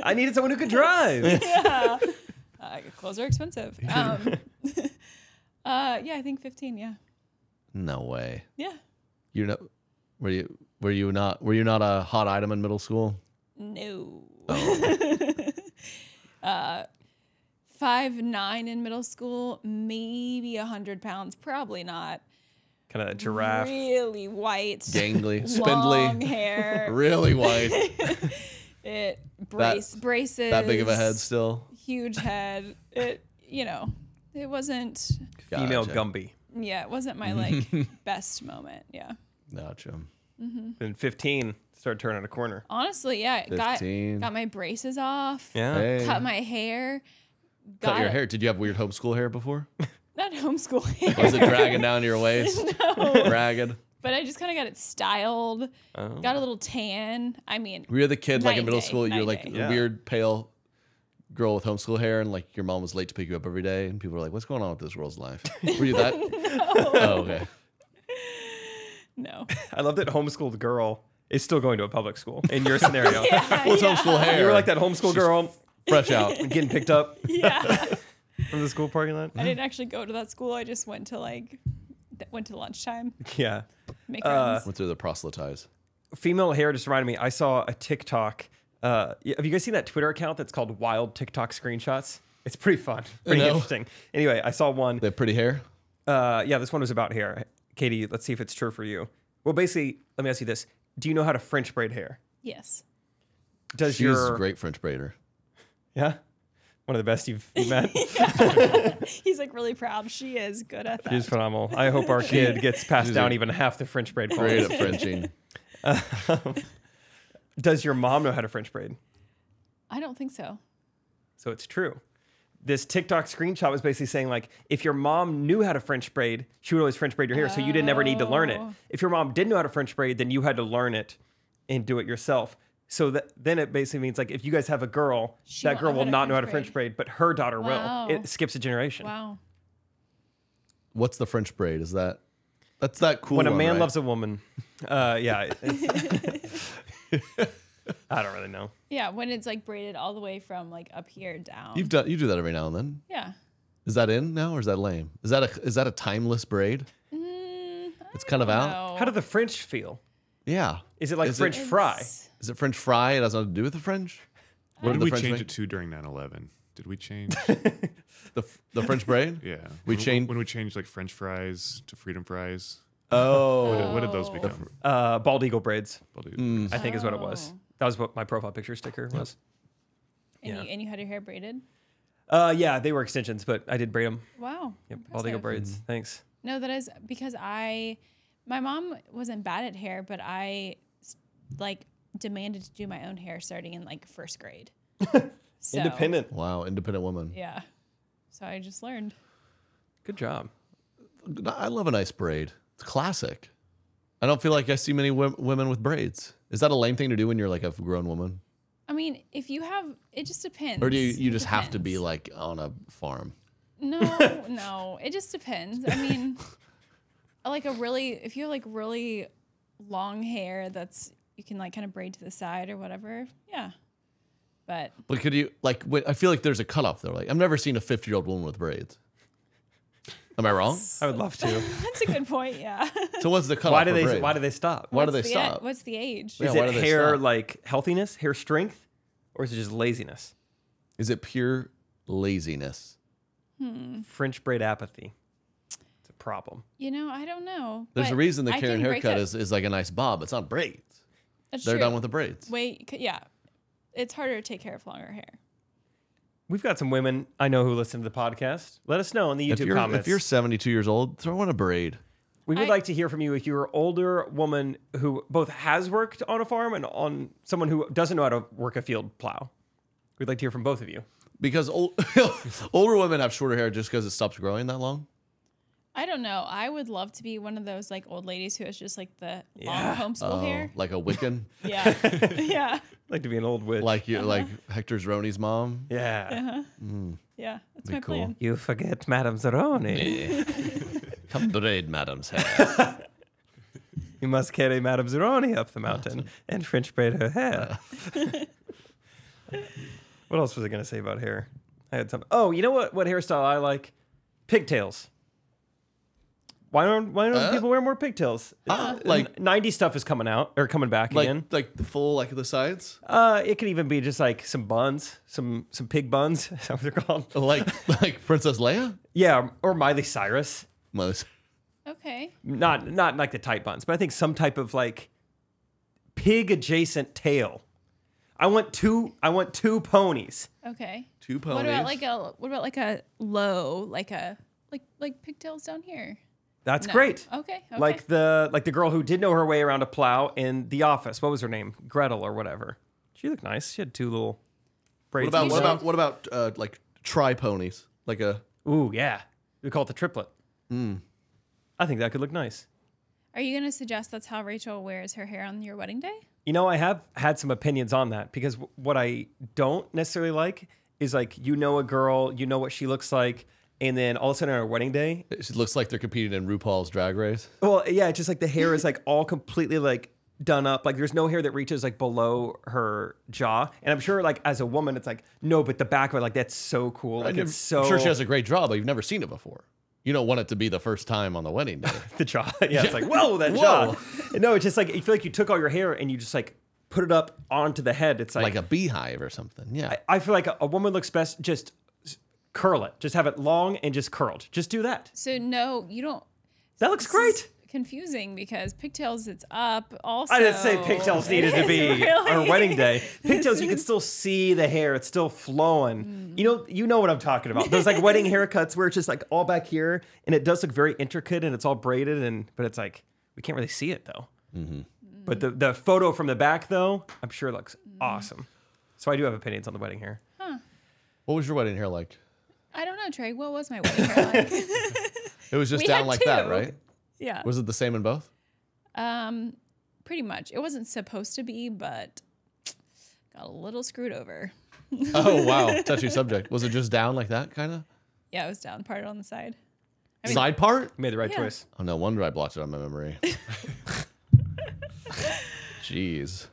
I needed someone who could drive. Yeah. Clothes are expensive. Yeah, I think 15. Yeah. No way. Yeah. You know, were you not a hot item in middle school? No. Oh. 5'9" in middle school, maybe 100 pounds, probably not. Kind of giraffe. Really white. Gangly. Spindly. Long hair. Really white. Braces. That big of a head still? Huge head. It wasn't. Female Gotcha. Gumby. Yeah, it wasn't my like best moment. Yeah. Gotcha. Then 15, started turning a corner. Honestly, yeah. 15. Got my braces off. Yeah. Hey. Cut my hair. Cut your it- hair. Did you have weird homeschool hair before? Not homeschool hair. Was it dragging down your waist? No. Ragged? But I just kind of got it styled. Oh. Got a little tan. I mean, Were you the kid like in Night middle day, school? You're night like day. a Yeah. weird, pale girl with homeschool hair, and like your mom was late to pick you up every day, and people were like, "What's going on with this girl's life?" Were you that? Oh, okay. no. I love that homeschooled girl is still going to a public school in your scenario. What's homeschool hair? You were like that homeschool girl Fresh out. getting picked up Yeah. from the school parking lot. I didn't actually go to that school. I just went to lunchtime. Yeah. Make friends. Went through the proselytize. Female hair just reminded me. I saw a TikTok. Have you guys seen that Twitter account that's called Wild TikTok Screenshots? It's pretty fun, pretty No. interesting. Anyway, I saw one. They have pretty hair. Yeah, this one was about hair. Katie, let's see if it's true for you. Well, basically, let me ask you this: do you know how to French braid hair? Yes. Does She's your a great French braider. yeah, one of the best you've met? He's like really proud. She is good at that. She's phenomenal. I hope our kid gets passed She's down a- even half the French braid. Great qualities. at Frenching. Does your mom know how to French braid? I don't think so. So it's true. This TikTok screenshot was basically saying, like, if your mom knew how to French braid, she would always French braid your hair, so you didn't ever need to learn it. Oh. If your mom didn't know how to French braid, then you had to learn it and do it yourself. So then it basically means, like, if you guys have a girl, She that won't girl know how will to not know how to French French braid, but her daughter Wow. will. It skips a generation. Wow. What's the French braid? Is that's that cool When a one, man right? loves a woman, yeah. I don't really know. Yeah, when it's like braided all the way from like up here down. You do that every now and then. Yeah. Is that in now or is that lame? Is that a timeless braid? It's kind of out. No. How do the French feel? Yeah. Is it like Is French it- fry? Is it French fry? It has nothing to do with the French. What did the we French change make? it to during 9/11? Did we change? The French braid? Yeah. We changed- when we changed like French fries to freedom fries. Oh. What did those become? Bald eagle braids, What do you- Mm. I think is what it was. Oh. That was what my profile picture sticker was. And, Yeah. you had your hair braided? Yeah, they were extensions, but I did braid them. Wow. Yep, bald eagle Impressive. braids. Thanks. No, that is because my mom wasn't bad at hair, but I like demanded to do my own hair starting in like first grade. So, Independent. Wow, independent woman. Yeah. So I just learned. Good job. I love a nice braid. It's classic. I don't feel like I see many women with braids. Is that a lame thing to do when you're like a grown woman? I mean, if you have, it just depends. Or do you It just have to be depends. like on a farm? No, no. It just depends. I mean, if you have like really long hair that's, you can like kind of braid to the side or whatever. Yeah. But But could you like? I feel like there's a cutoff though. Like I've never seen a 50-year-old woman with braids. Am I wrong? I would love to. that's a good point. Yeah. So what's the cutoff? Why do for they? braids? Why do they stop? Why do they What's the stop? What's the age? Yeah, Is why it do they hair stop? like healthiness, hair strength, or is it just laziness? Is it pure laziness? French braid apathy. It's a problem. You know, I don't know. There's but a reason the I Karen can break haircut up- is like a nice bob. It's not braids. That's They're true. done with the braids. Yeah. It's harder to take care of longer hair. We've got some women I know who listen to the podcast. Let us know in the YouTube comments. If you're 72 years old, throw in a braid. We would I- like to hear from you if you're an older woman who both has worked on a farm and on someone who doesn't know how to work a field plow. We'd like to hear from both of you. Because older women have shorter hair just because it stops growing that long. I don't know. I would love to be one of those like old ladies who has just like the long homeschool hair. Like a Wiccan? Yeah. Yeah. Like to be an old witch. Like you, like Hector Zeroni's mom? Yeah. Yeah. That's Be my cool. plan. You forget Madame Zeroni. Come braid Madam's hair. You must carry Madame Zeroni up the mountain and French braid her hair. What else was I going to say about hair? I had some. Oh, you know what hairstyle I like? Pigtails. Why don't people wear more pigtails? Like 90s stuff is coming out or coming back again. Like the full, like the sides? It could even be just like some buns, some pig buns. Is that what they're called? Like Princess Leia? Yeah, or Miley Cyrus. Okay. Not like the tight buns, but I think some type of like pig adjacent tail. I want two ponies. Okay. 2 ponies. What about like a low, like pigtails down here? That's No. great. Okay. Like the girl who did know her way around a plow in The Office. What was her name? Gretel or whatever. She looked nice. She had 2 little braids. What about like tri ponies? Like a Ooh, yeah. We call it the triplet. I think that could look nice. Are you going to suggest that's how Rachel wears her hair on your wedding day? You know, I have had some opinions on that because what I don't necessarily like is like, you know, a girl, you know what she looks like, and then all of a sudden on her wedding day, it looks like they're competing in RuPaul's Drag Race. Well, yeah, it's just like the hair is like all completely like done up. Like there's no hair that reaches like below her jaw. And I'm sure like as a woman, it's like, no, but the back of it, like that's so cool. Like it's so. I'm sure she has a great jaw, but you've never seen it before. You don't want it to be the first time on the wedding day. The jaw. Yeah, it's like, whoa, that jaw. No, it's just like, you feel like you took all your hair and you just like put it up onto the head. It's like a beehive or something. Yeah. I feel like a woman looks best, just curl it. Just have it long and just curled. Just do that. So no, you don't. That looks great. Confusing because pigtails, it's up. Also, I didn't say pigtails needed to be really? our wedding day. Pigtails, you can still see the hair; it's still flowing. You know what I'm talking about. Those like wedding haircuts where it's just like all back here, and it does look very intricate, and it's all braided, but it's like we can't really see it though. But the photo from the back though, I'm sure it looks awesome. So I do have opinions on the wedding hair. Huh. What was your wedding hair like? I don't know, Trey. What was my wedding hair like? It was just down like that, right? Yeah. Was it the same in both? Pretty much. It wasn't supposed to be, but got a little screwed over. Oh, wow. Touchy subject. Was it just down like that, kind of? Yeah, it was down, parted on the side. Side part? You made the right choice. Oh, no wonder I blocked it on my memory. Jeez.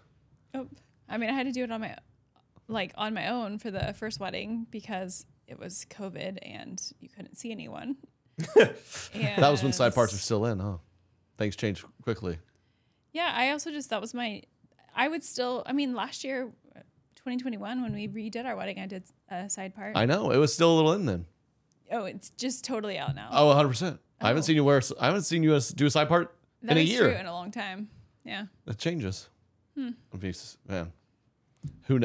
Oh, I mean, I had to do it on my own for the first wedding because it was COVID and you couldn't see anyone. That was when side parts were still in, huh? Things changed quickly. Yeah, I also just, that was last year, 2021, when we redid our wedding, I did a side part. I know. It was still a little in then. Oh, it's just totally out now. Oh, 100%. I haven't seen you do a side part in a year. True, in a long time. Yeah. That changes. Man, who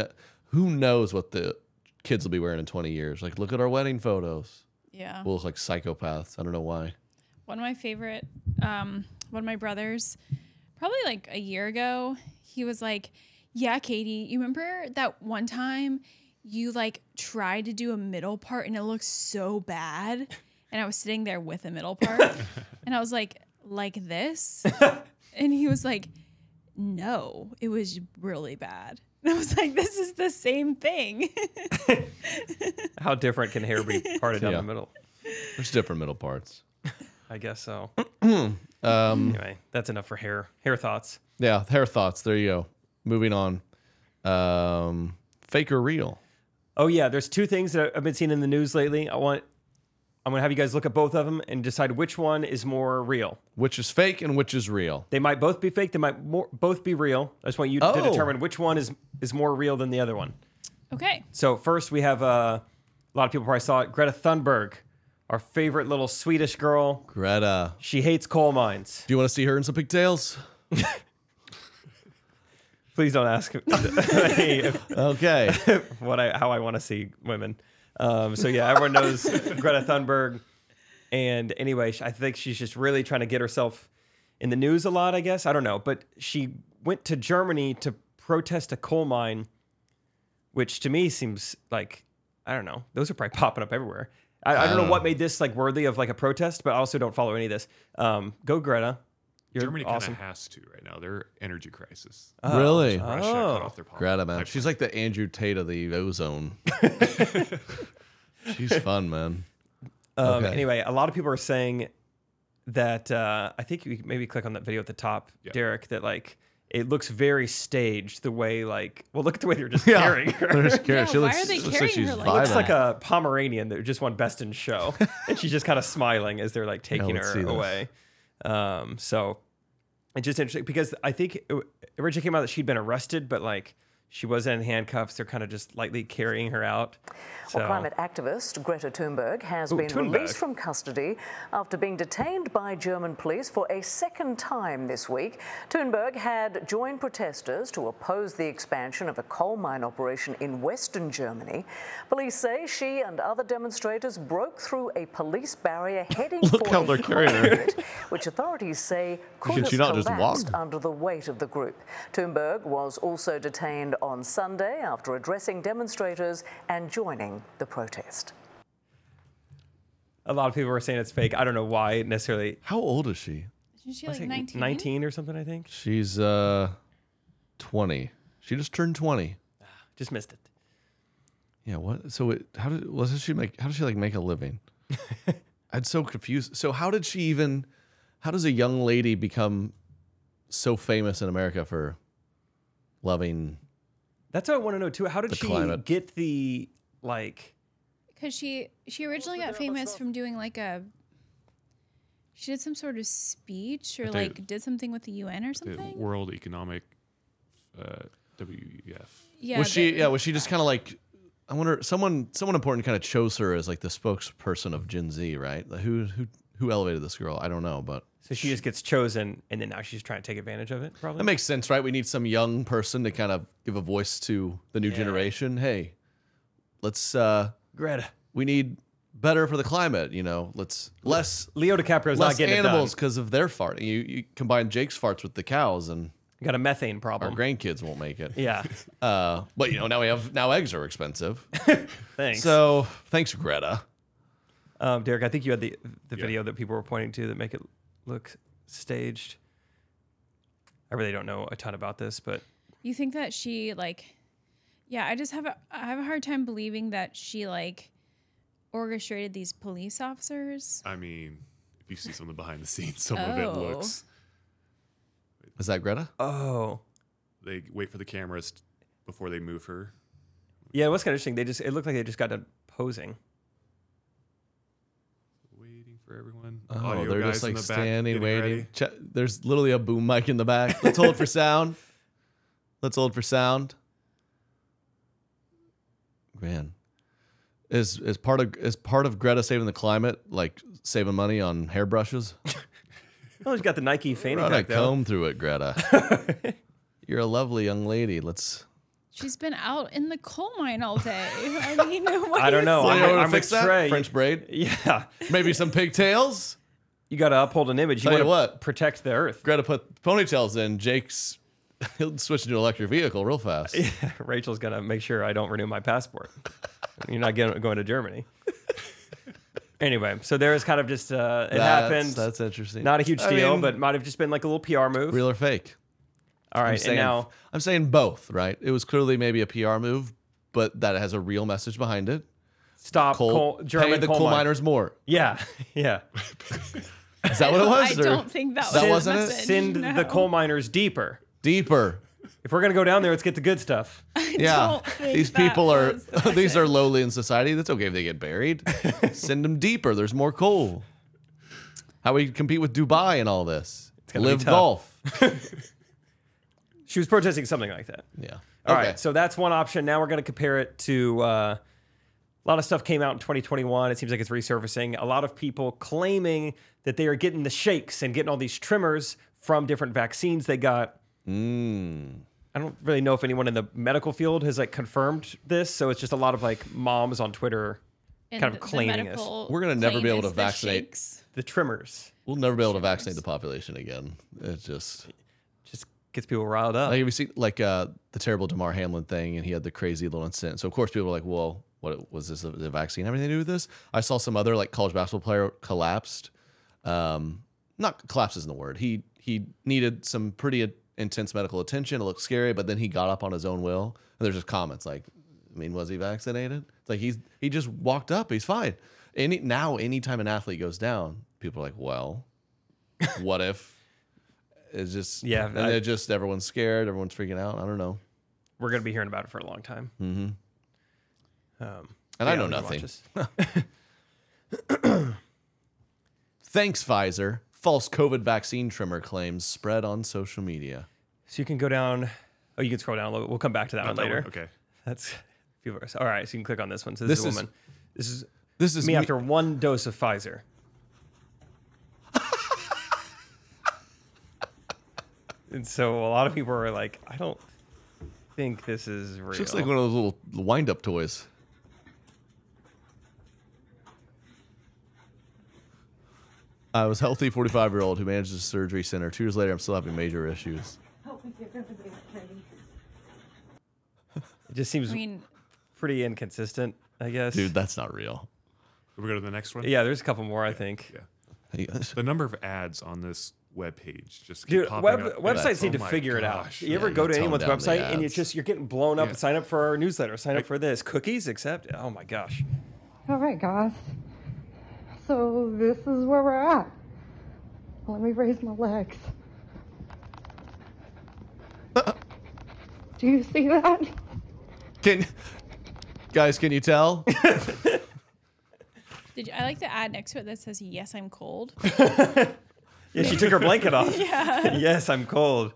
knows what the kids will be wearing in 20 years? Like, look at our wedding photos. Yeah. We'll look like psychopaths. I don't know why. One of my favorite, one of my brothers, probably like a year ago, he was like, yeah, Katie, you remember that one time you like tried to do a middle part and it looked so bad? And I was sitting there with a middle part and I was like this? And he was like, no, it was really bad. And I was like, this is the same thing. How different can hair be parted down the middle? There's different middle parts. I guess so. Anyway, that's enough for hair thoughts. Yeah, hair thoughts. There you go. Moving on. Fake or real? Oh yeah, there's 2 things that I've been seeing in the news lately. I'm gonna have you guys look at both of them and decide which one is more real. Which is fake and which is real? They might both be fake. They might both be real. I just want you to determine which one is more real than the other one. Okay. So first we have a lot of people probably saw it. Greta Thunberg, our favorite little Swedish girl. Greta. She hates coal mines. Do you want to see her in some pigtails? Please don't ask. Okay. How I want to see women. So yeah, everyone knows Greta Thunberg. And anyway, I think she's just really trying to get herself in the news a lot, I guess. I don't know. But she went to Germany to protest a coal mine, which to me seems like, I don't know. Those are probably popping up everywhere. I don't know what made this like worthy of like a protest, but I also don't follow any of this. Go Greta. You're Germany kind awesome. of has to right now. Their energy crisis. Really? Russia cut off their power. Greta, man. She's like the Andrew Tate of the ozone. She's fun, man. Okay. Anyway, a lot of people are saying that I think you maybe click on that video at the top, Derek, that like it looks very staged the way like, well, look at the way they're just carrying her. They're just carrying. She why looks, are they looks like carrying she's her like vibing. Looks like a Pomeranian that just won Best in Show. And she's just kind of smiling as they're like taking let's her see this. away. So it's just interesting because I think it originally came out that she'd been arrested, but like she wasn't in handcuffs. They're kind of just lightly carrying her out. So. Well, climate activist Greta Thunberg has been released from custody after being detained by German police for a second time this week. Thunberg had joined protesters to oppose the expansion of a coal mine operation in Western Germany. Police say she and other demonstrators broke through a police barrier heading Look for how a they're carrying her. pit, which authorities say could Should have she not just collapsed walk? under the weight of the group. Thunberg was also detained on Sunday after addressing demonstrators and joining the protest. A lot of people were saying it's fake. I don't know why necessarily. How old is she? Isn't she like 19? 19 or something, I think. She's 20. She just turned 20. Just missed it. Yeah, what? So how does she make a living? I'm so confused. So how does a young lady become so famous in America for loving? That's what I want to know too. How did she get the like? Because she originally got famous from doing like she did some sort of speech or like did something with the UN or something. The World Economic WEF. Yeah. Was she just kind of like? I wonder. Someone important kind of chose her as like the spokesperson of Gen Z, right? Like who elevated this girl? I don't know, but. So she just gets chosen, and then now she's trying to take advantage of it, probably? That makes sense, right? We need some young person to kind of give a voice to the new generation. Hey, let's... Greta. We need better for the climate, you know? Let's... Leo DiCaprio's not getting animals it done. because of their farting. You combine Jake's farts with the cows, and... You got a methane problem. Our grandkids won't make it. Yeah. But, you know, now eggs are expensive. Thanks. So, thanks, Greta. Derek, I think you had the video that people were pointing to that make it look staged. I really don't know a ton about this, but you think that she like, yeah, I have a hard time believing that she like orchestrated these police officers. I mean, if you see something behind the scenes, some of it looks. Is that Greta? Oh, they wait for the cameras before they move her. Yeah, it was kind of interesting. It looked like they just got done posing. For everyone. Oh, they're just like standing, waiting. There's literally a boom mic in the back. Let's hold for sound. Let's hold for sound. Man, is part of Greta saving the climate like saving money on hairbrushes? Well, she's got the Nike fanny Run pack a though. comb through it, Greta. You're a lovely young lady. She's been out in the coal mine all day. I mean, I don't know. I'm fix with that? Trey. French braid. Yeah. Maybe some pigtails. You got to uphold an image. Tell you want to what, protect the earth. Greta put ponytails in. He'll switch to an electric vehicle real fast. Yeah, Rachel's gonna make sure I don't renew my passport. You're not going to Germany. Anyway, so there is kind of just it happened. That's interesting. Not a huge deal, but might have just been like a little PR move. Real or fake? All right, and now I'm saying both, right? It was clearly maybe a PR move, but that has a real message behind it. Stop German pay the coal miners more. Yeah, yeah. Is that what it was? I don't think that wasn't it. Send the coal miners deeper. Deeper. If we're gonna go down there, let's get the good stuff. Yeah, these people are these are lowly in society. That's okay if they get buried. Send them deeper. There's more coal. How we compete with Dubai and all this? Live golf. She was protesting something like that. Yeah. All right. So that's one option. Now we're going to compare it to a lot of stuff came out in 2021. It seems like it's resurfacing. A lot of people claiming that they are getting the shakes and getting all these tremors from different vaccines they got. I don't really know if anyone in the medical field has like confirmed this. So it's just a lot of like moms on Twitter kind of claiming this. We're going to never be able to vaccinate the tremors. We'll never be able to vaccinate the population again. It's just gets people riled up. Like, have you seen like the terrible Damar Hamlin thing, and he had the crazy little incident. So of course people are like, well, what was this? The vaccine have anything to do with this? I saw some other like college basketball player collapsed. Not collapse isn't the word. He needed some pretty intense medical attention. It looked scary, but then he got up on his own will. And there's just comments like, I mean, was he vaccinated? It's like he just walked up. He's fine. Anytime an athlete goes down, people are like, well, what if? It's just everyone's scared. Everyone's freaking out. I don't know. We're gonna be hearing about it for a long time. Mm-hmm. And I know nothing. Thanks, Pfizer. False COVID vaccine trimmer claims spread on social media. So you can go down. Oh, you can scroll down a little bit. We'll come back to that one later. Okay. That's all right. So you can click on this one. So this is a woman. This is me after one dose of Pfizer. And so a lot of people are like, I don't think this is real. She looks like one of those little wind-up toys. I was healthy 45-year-old who managed a surgery center. 2 years later, I'm still having major issues. It just seems pretty inconsistent, I guess. Dude, that's not real. Can we go to the next one? Yeah, there's a couple more, I think. Yeah. The number of ads on this web page just dude, websites need to figure it out. You ever go to anyone's website and you're getting blown up and sign up for our newsletter, sign up for this. Cookies accept. Oh my gosh. All right, guys. So this is where we're at. Let me raise my legs. Do you see that? Guys, can you tell? I like the ad next to it that says, "Yes, I'm cold." Yeah, she took her blanket off. Yeah. Yes, I'm cold.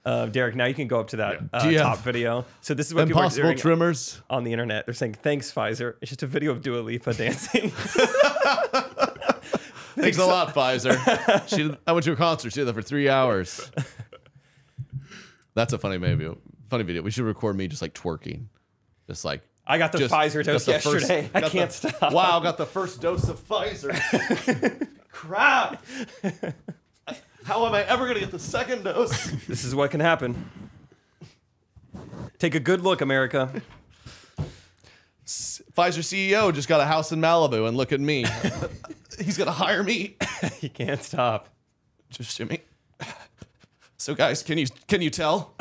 Derek, now you can go up to that top video. So this is what Impossible people are doing trimmers on the internet. They're saying, "Thanks, Pfizer." It's just a video of Dua Lipa dancing. Thanks a lot, Pfizer. I went to a concert. She did that for 3 hours. That's a funny video. We should record me just like twerking, just like. I got the Pfizer dose yesterday. I can't stop. Wow, got the first dose of Pfizer. Crap. How am I ever going to get the second dose? This is what can happen. Take a good look, America. Pfizer CEO just got a house in Malibu, and look at me. He's going to hire me. He can't stop. Just Jimmy. So, guys, can you tell?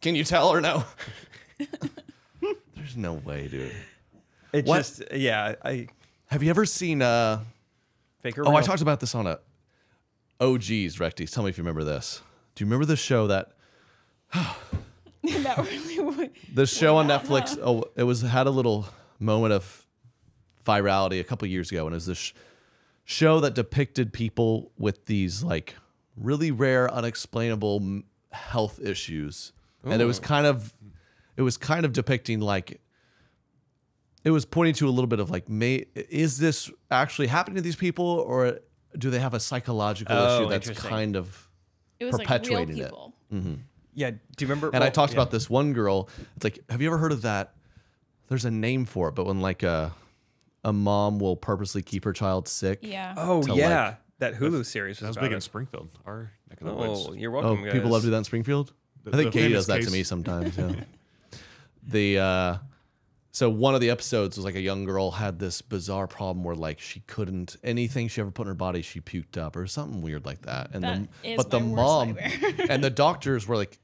Can you tell or no? There's no way, dude. Have you ever seen Fake or real? Real? I talked about this on a OGs, Recties. Tell me if you remember this. Do you remember the show that the show on Netflix? It had a little moment of virality a couple years ago, and it was this show that depicted people with these like really rare, unexplainable health issues. Ooh. And it was kind of depicting like, it was pointing to a little bit of like, is this actually happening to these people, or do they have a psychological issue that's kind of perpetuating like real people. It? Mm-hmm. Yeah. Do you remember? And I talked about this one girl. It's like, have you ever heard of that? There's a name for it, but when like a mom will purposely keep her child sick. Yeah. Oh yeah. Like, that Hulu series was big in Springfield. Our neck of the woods. You're welcome. Guys. People love to do that in Springfield. I think Katie does that to me sometimes. Yeah. So one of the episodes was like a young girl had this bizarre problem where like she couldn't, anything she ever put in her body, she puked up or something weird like that. And the mom and the doctors were like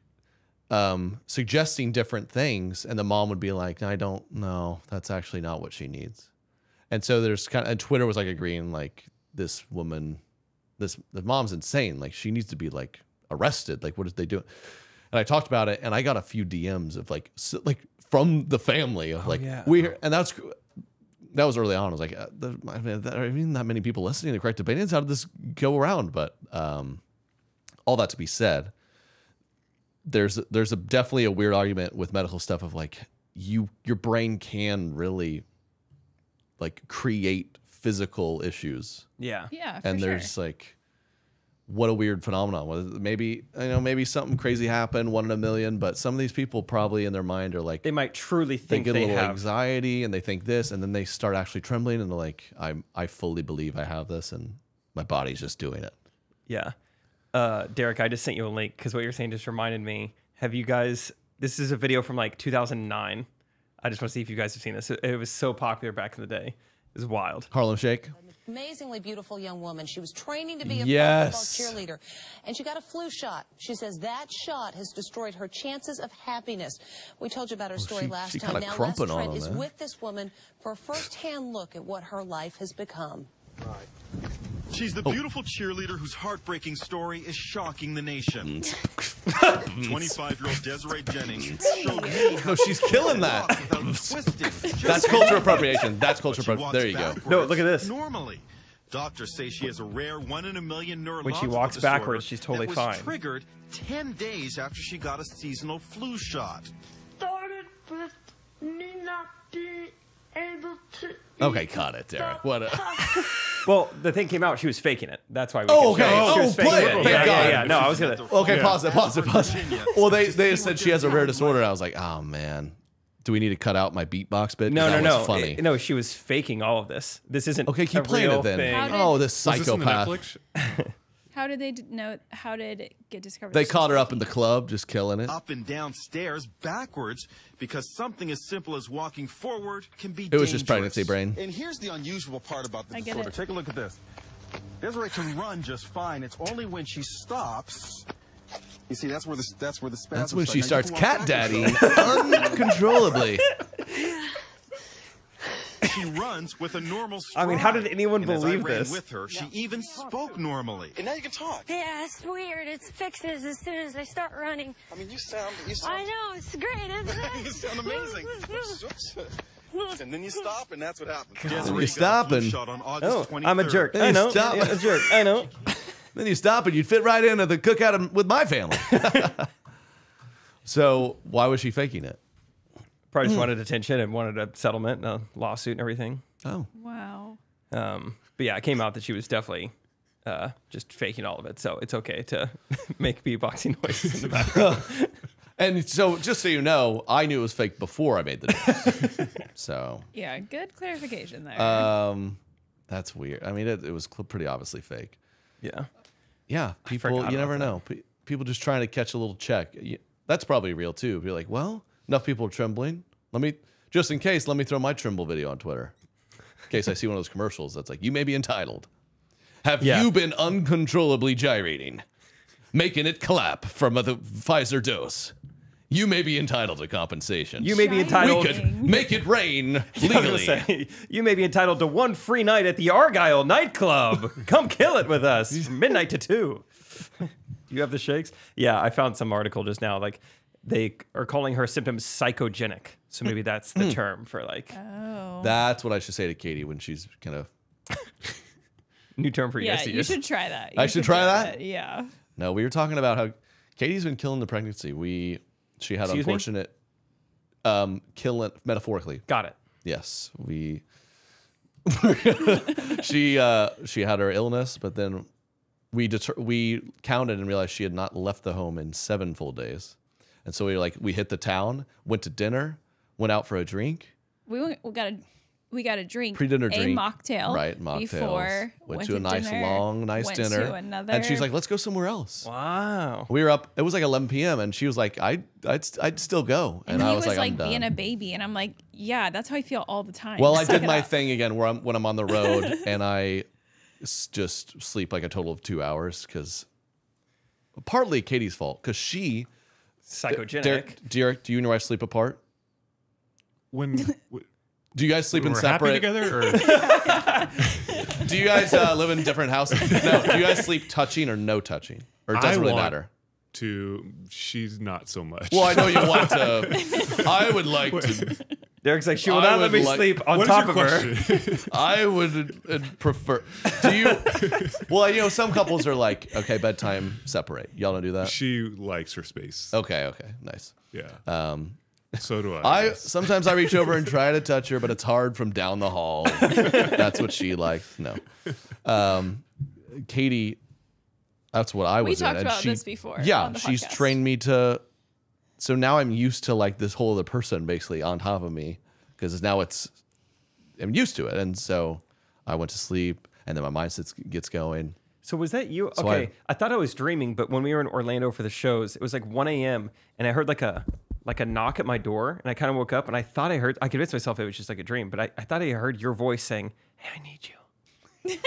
suggesting different things, and the mom would be like, I don't know, that's actually not what she needs. And so there's and Twitter was like agreeing like, this woman, the mom's insane. Like she needs to be like arrested. Like what is they doing? And I talked about it, and I got a few DMs of like from the family of and that was early on. I was like, there are even that many people listening to Correct Opinions. How did this go around? But all that to be said, there's definitely a weird argument with medical stuff of like your brain can really like create physical issues. Yeah. And there's like, what a weird phenomenon. Maybe something crazy happened, 1 in a million, but some of these people probably in their mind are like, they might truly think they get a little have anxiety, and they think this, and then they start actually trembling, and they're like, I fully believe I have this, and my body's just doing it. Yeah. Derek, I just sent you a link because what you're saying just reminded me. Have you guys? This is a video from like 2009. I just want to see if you guys have seen this. It was so popular back in the day. It was wild. Harlem Shake. Amazingly beautiful young woman. She was training to be a Yes. football cheerleader, and she got a flu shot. She says that shot has destroyed her chances of happiness. We told you about her story last time. Now Les Trent is with this woman for a first-hand look at what her life has become. Right. She's the beautiful cheerleader whose heartbreaking story is shocking the nation. 25-year-old Desiree Jennings showed me how No, she's killing that. That's cultural appropriation. That's cultural appropriation. There you go. No, look at this. Normally, doctors say she has a rare 1 in a million neurological When she walks disorder backwards, she's totally that was fine. triggered 10 days after she got a seasonal flu shot. Started with me not being able to. Okay, cut it, Derek. What a... Well, the thing came out. She was faking it. That's why we. Oh, could okay. say she was faking Play it. Thank Yeah, God. yeah. No, I was gonna. Okay, pause it. Well, they said she has a rare disorder. And I was like, oh man, do we need to cut out my beatbox bit? No, That no, was no. funny. No, she was faking all of this. This isn't. Okay, keep a playing real it then. thing. Oh, this psychopath. How did they know? How did it get discovered? They caught her up in the club, just killing it. Up and down stairs backwards because something as simple as walking forward can be It was just dangerous. pregnancy brain. And here's the unusual part about the I get disorder. it. Take a look at this. Desiree can run just fine. It's only when she stops. You see, that's where the spasms That's when start. she Now, you starts can walk cat backwards, daddying though. uncontrollably. She runs with a normal stride. I mean, how did anyone And as I believe ran this? with her, she even spoke normally. And now you can talk. Yeah, it's weird. It fixes as soon as I start running. I mean, you sound. I know, it's great, isn't it? You sound amazing. And then you stop, and that's what happens. Then Desiree you got a stop flu and shot on August 23rd. I'm a jerk. Then I you know. stop. Yeah, a jerk. I know. Then you stop and you'd fit right into the cookout with my family. So why was she faking it? Probably just wanted attention and wanted a settlement, and a lawsuit, and everything. Oh, Wow. But yeah, it came out that she was definitely just faking all of it. So it's okay to make beatboxing noises in the background. And so, just so you know, I knew it was fake before I made the noise. So Yeah, good clarification there. that's weird. I mean, it was pretty obviously fake. Yeah. Yeah, people, forgot you about never that. know. People just trying to catch a little check. That's probably real too. Be like, well, enough people are trembling. Just in case, let me throw my tremble video on Twitter. In case I see one of those commercials that's like, you may be entitled. Have you been uncontrollably gyrating, making it clap from the Pfizer dose? You may be entitled to compensation. You may be entitled. We could make it rain I was gonna legally. say, you may be entitled to 1 free night at the Argyle nightclub. Come kill it with us, from midnight to 2. Do you have the shakes? Yeah, I found some article just now. Like, they are calling her symptoms psychogenic. So maybe that's the term for like. Oh. That's what I should say to Katie when she's kind of. New term for Yeah, yes. you should try that. I should try that? Yeah. No, we were talking about how Katie's been killing the pregnancy. She had Excuse me? unfortunate killing metaphorically. Got it. Yes, she had her illness, but then we counted and realized she had not left the home in 7 full days, and so we hit the town, went to dinner, went out for a drink. We got a drink. Pre-dinner a drink. mocktail. Right, mocktails. Before. Went to a nice, long, nice went dinner. To another. And she's like, let's go somewhere else. Wow. We were up, it was like 11 p.m. and she was like, I'd still go. And I he was was like, I'm being done. a baby. And I'm like, yeah, that's how I feel all the time. Well, I Suck did it my up. thing again where when I'm on the road and I just sleep like a total of 2 hours because partly Katie's fault because she psychogenic. Derek, do you and your wife sleep apart? Do you guys sleep in we're separate? happy together? Or? Do you guys live in different houses? No. Do you guys sleep touching or no touching? Or it doesn't really matter? She's not so much. Well, I know you want to. I would like to. Derek's like, she will not let me sleep on top of her. I would prefer. Do you? Well, some couples are like, okay, bedtime, separate. Y'all don't do that? She likes her space. Okay, nice. Yeah. So do I. Sometimes I reach over and try to touch her, but it's hard from down the hall. That's what she likes. No. Katie, that's what I was We talked in. about this before. Yeah, on the she's podcast. trained me to. So now I'm used to like this whole other person basically on top of me because now I'm used to it. And so I went to sleep and then my mind gets going. So was that you? So Okay, I thought I was dreaming, but when we were in Orlando for the shows, it was like 1 a.m. and I heard like a like a knock at my door, and I kind of woke up, and I thought I convinced myself it was just like a dream, but I thought I heard your voice saying, "Hey, I need you.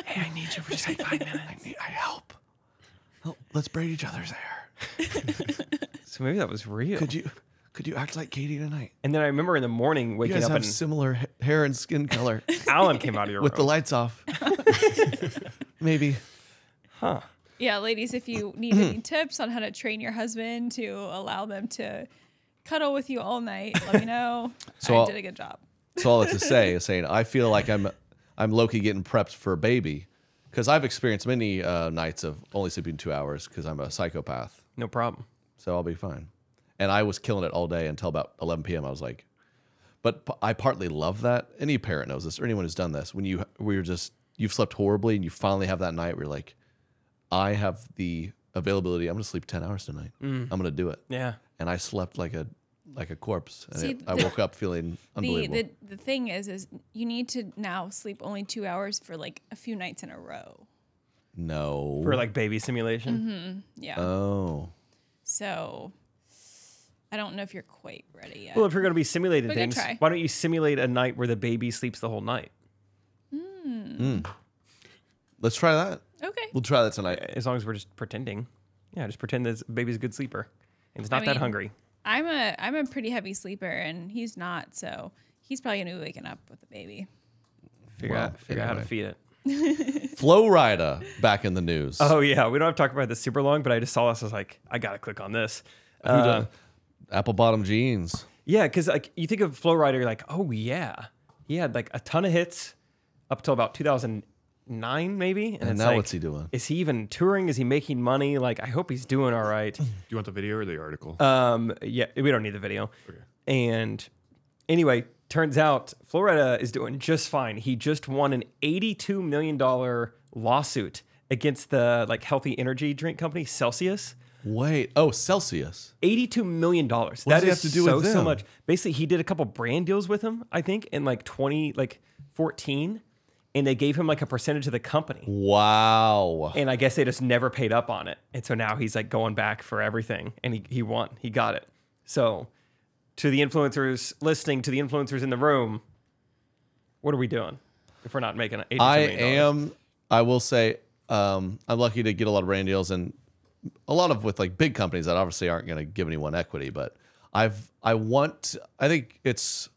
Hey, I need you for just like 5 minutes. I help. Oh, let's braid each other's hair." So maybe that was real. Could you act like Katie tonight? And then I remember in the morning waking you guys up have and similar hair and skin color. Alan came out of your with room the lights off. Maybe. Huh. Yeah, ladies, if you need any tips on how to train your husband to allow them to cuddle with you all night, let me know. I did a good job. So all that's to say is saying I feel like I'm low-key getting prepped for a baby, because I've experienced many nights of only sleeping 2 hours because I'm a psychopath. No problem. So I'll be fine. And I was killing it all day until about 11 p.m. I was like, but I partly love that. Any parent knows this, or anyone who's done this. When you've slept horribly and you finally have that night where you're like, I have the availability. I'm going to sleep 10 hours tonight. I'm going to do it. Yeah. And I slept like a corpse. And I woke up feeling unbelievable. The thing is you need to now sleep only 2 hours for like a few nights in a row. No. For like baby simulation? Yeah. Oh. So I don't know if you're quite ready yet. Well, if you're going to be simulating But things, try. why don't you simulate a night where the baby sleeps the whole night? Let's try that. Okay. We'll try that tonight. As long as we're just pretending. Yeah, just pretend that the baby's a good sleeper. And it's not that hungry. I'm a pretty heavy sleeper, and he's not, so he's probably going to be waking up with the baby. Figure out how to feed it. Flo Rida back in the news. Oh, yeah. We don't have to talk about this super long, but I just saw this. I was like, I got to click on this. Apple bottom jeans. Yeah, because like you think of Flo Rida, you're like, oh, yeah. He had like a ton of hits up till about 2009, maybe. And it's now like, what's he doing? Is he even touring? Is he making money? Like, I hope he's doing all right. Do you want the video or the article? Yeah, we don't need the video. Okay. And anyway, turns out Flo Rida is doing just fine. He just won an $82 million lawsuit against the like healthy energy drink company Celsius. Wait, Celsius. $82 million. What does he have to do with them? So much. Basically, he did a couple brand deals with him, I think, in like 2014, and they gave him like a percentage of the company. Wow. And I guess they just never paid up on it. And so now he's like going back for everything, and he won. He got it. So to the influencers listening, to the influencers in the room, what are we doing if we're not making $82 million? I will say, I'm lucky to get a lot of brand deals and a lot of with like big companies that obviously aren't going to give anyone equity, but I think it's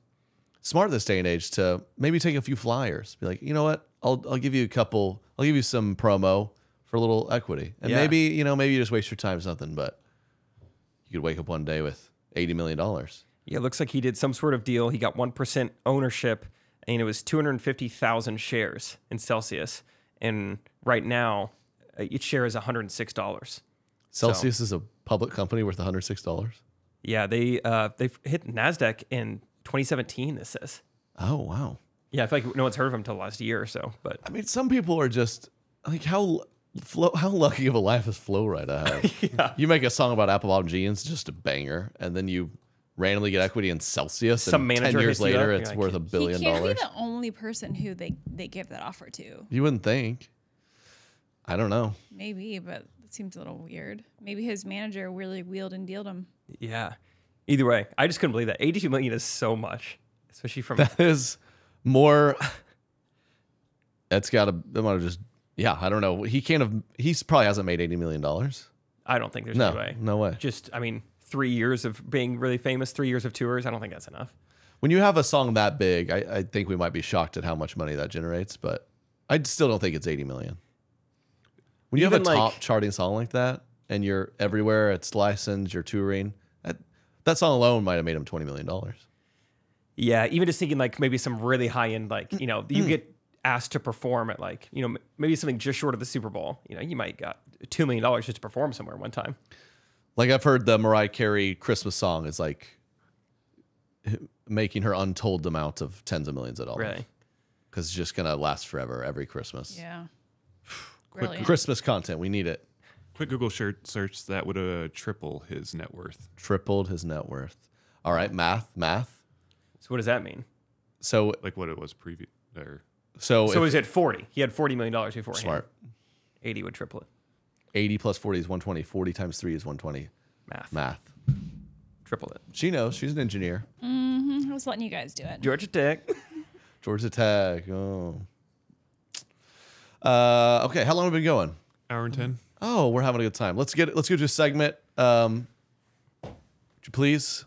smart this day and age to maybe take a few flyers, be like, you know what, I'll give you I'll give you some promo for a little equity, and maybe you just waste your time something, but you could wake up one day with $80 million. Yeah, it looks like he did some sort of deal. He got 1% ownership, and it was 250,000 shares in Celsius, and right now each share is $106. Celsius is a public company worth $106. Yeah, they've hit NASDAQ in 2017, this says. Oh, wow. Yeah, I feel like no one's heard of them until the last year or so. But I mean, some people are just like, how lucky of a life is Flo Rida have? Yeah. You make a song about Apple bottom jeans, just a banger, and then you randomly get equity in Celsius, Some and manager 10 years hits you later, up, it's you're worth $1 billion. He can't be the only person who they give that offer to. You wouldn't think. I don't know. Maybe, but it seems a little weird. Maybe his manager really wheeled and dealed him. yeah. Either way, I just couldn't believe that. $82 million is so much, especially from... That is more... That's got to... That might have just... Yeah, I don't know. He probably hasn't made $80 million. I don't think there's any way. No way. Just, 3 years of being really famous, 3 years of tours, I don't think that's enough. When you have a song that big, I think we might be shocked at how much money that generates, but I still don't think it's $80 million. When you have a top charting song like that, and you're everywhere, it's licensed, you're touring, that song alone might have made him $20 million. Yeah, even just thinking like maybe some really high end, like, you get asked to perform at like, maybe something just short of the Super Bowl. You might got $2 million just to perform somewhere one time. Like I've heard the Mariah Carey Christmas song is like making her untold amount of tens of millions of dollars. Really? Because it's just going to last forever every Christmas. Yeah. Quick Christmas content. We need it. Quick Google search, that would triple his net worth. Tripled his net worth. All right, math. So what does that mean? So like what it was previous there. So is it 40? He had $40 million beforehand. Smart. 80 would triple it. 80 plus 40 is 120. 40 times 3 is 120. Math. triple it. She knows. She's an engineer. I was letting you guys do it. Georgia Tech. Georgia Tech. Oh. Okay, how long have we been going? Hour and 10. Oh, we're having a good time. Let's go to a segment. Would you please?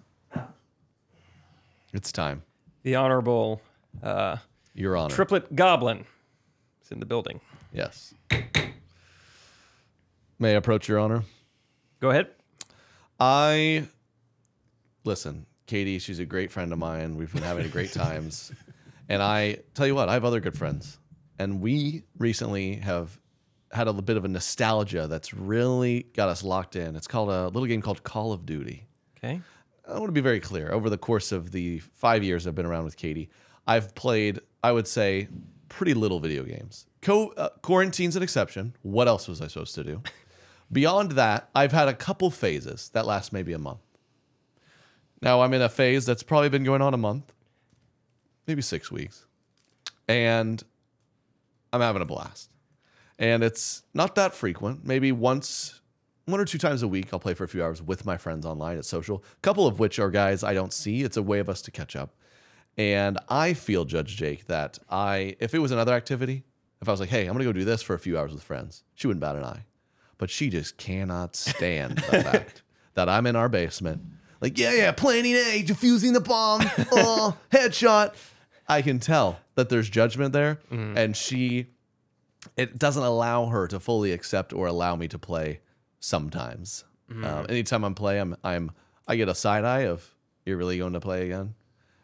It's time. The Honorable Your Honor. Triplet Goblin is in the building. Yes. May I approach, Your Honor? Go ahead. Listen, Katie, she's a great friend of mine. We've been having great times. And I tell you what, I have other good friends. And we recently have had a bit of a nostalgia that's really got us locked in. It's called a little game called Call of Duty. Okay. I want to be very clear. Over the course of the 5 years I've been around with Katie, I've played, I would say, pretty little video games. Quarantine's an exception. What else was I supposed to do? Beyond that, I've had a couple phases that last maybe a month. Now I'm in a phase that's probably been going on a month, maybe 6 weeks. And I'm having a blast. And it's not that frequent. Maybe one or two times a week, I'll play for a few hours with my friends online at social. A couple of which are guys I don't see. It's a way of us to catch up. And I feel, Judge Jake, that if it was another activity, if I was like, hey, I'm going to go do this for a few hours with friends, she wouldn't bat an eye. But she just cannot stand the fact that I'm in our basement. Like, yeah, planning A, defusing the bomb, headshot. I can tell that there's judgment there. And it doesn't allow her to fully accept or allow me to play sometimes. Anytime I'm playing, I get a side eye of, you're really going to play again?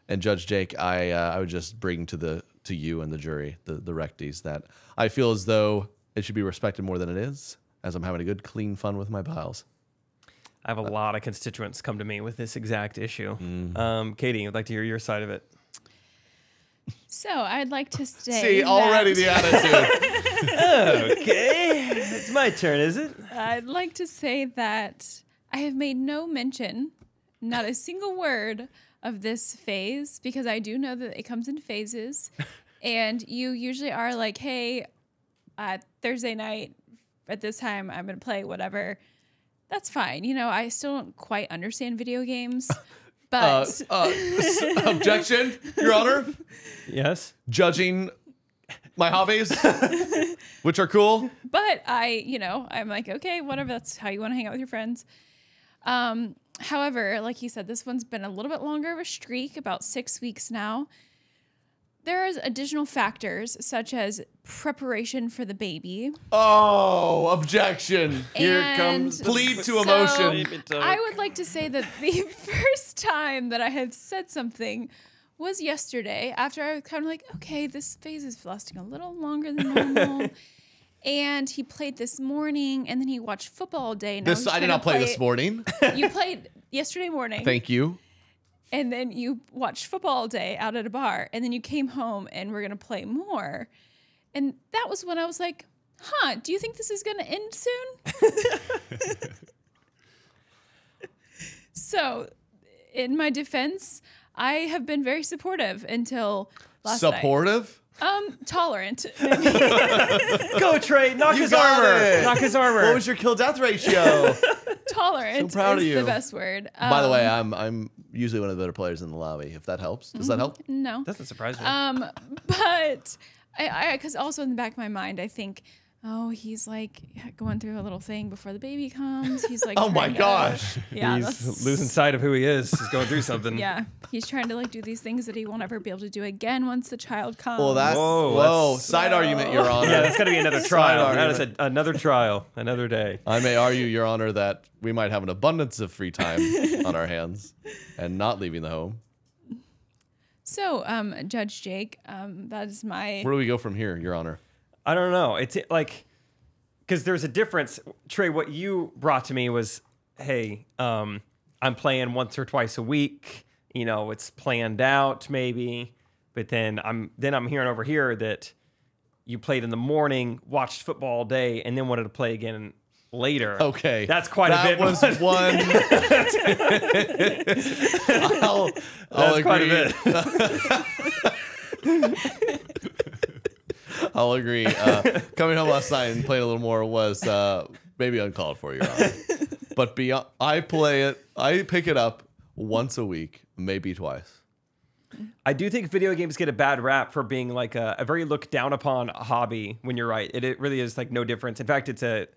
And Judge Jake, I would just bring to you and the jury, the recties, that I feel as though it should be respected more than it is, as I'm having a good, clean fun with my pals. I have a lot of constituents come to me with this exact issue. Katie, I'd like to hear your side of it. So I'd like to say See, already the attitude. Okay. It's my turn, is it? I'd like to say that I have made no mention, not a single word of this phase, because I do know that it comes in phases. And you usually are like, hey, Thursday night at this time, I'm going to play whatever. That's fine. You know, I still don't quite understand video games. But objection, Your Honor. Yes. Judging my hobbies, which are cool. But I'm like, okay, whatever. That's how you want to hang out with your friends. However, like you said, this one's been a little bit longer of a streak, about 6 weeks now. There's additional factors such as preparation for the baby. Oh, objection. Here comes plead to emotion. I would like to say that the first time that I had said something was yesterday, after I was kind of like, okay, this phase is lasting a little longer than normal. And he played this morning, and then he watched football all day. I did not play this morning. You played yesterday morning. Thank you. And then you watched football all day out at a bar, and then you came home and we're going to play more. And that was when I was like, do you think this is going to end soon? So in my defense, I have been very supportive until last night. Supportive? Tolerant. Go, Trey. Knock his armor. Knock his armor. What was your kill-death ratio? Tolerant So proud is of you. the best word. By the way, I'm usually one of the better players in the lobby, if that helps. Does that help? No. Doesn't surprise me. But because also in the back of my mind, I think, he's like going through a little thing before the baby comes. He's like, oh my gosh. Yeah, he's losing sight of who he is. He's going through something. Yeah, he's trying to do these things that he won't ever be able to do again once the child comes. Well, that's side argument, Your Honor. Yeah, that's got to be another trial. That is another trial, another day. I may argue, Your Honor, that we might have an abundance of free time on our hands and not leaving the home. So, Judge Jake, that is my... Where do we go from here, Your Honor? I don't know. It's like, because there's a difference. Trey, what you brought to me was, hey, I'm playing once or twice a week. You know, it's planned out maybe. But then I'm hearing over here that you played in the morning, watched football all day, and then wanted to play again later. Okay. That's quite a bit. That was one. I'll agree. I'll agree. Coming home last night and playing a little more was maybe uncalled for, Your Honor. But I play it. I pick it up once a week, maybe twice. I do think video games get a bad rap for being like a very looked down upon hobby when you're right. It really is like no difference. In fact, it's a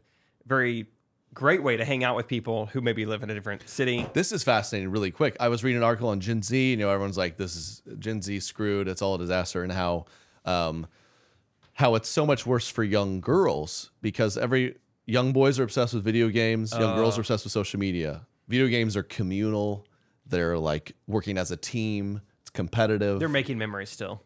very great way to hang out with people who maybe live in a different city. This is fascinating really quick. I was reading an article on Gen Z. You know, everyone's like, this is Gen Z screwed. It's all a disaster. And how it's so much worse for young girls because young boys are obsessed with video games. Young girls are obsessed with social media. Video games are communal. They're like working as a team. Competitive. They're making memories still.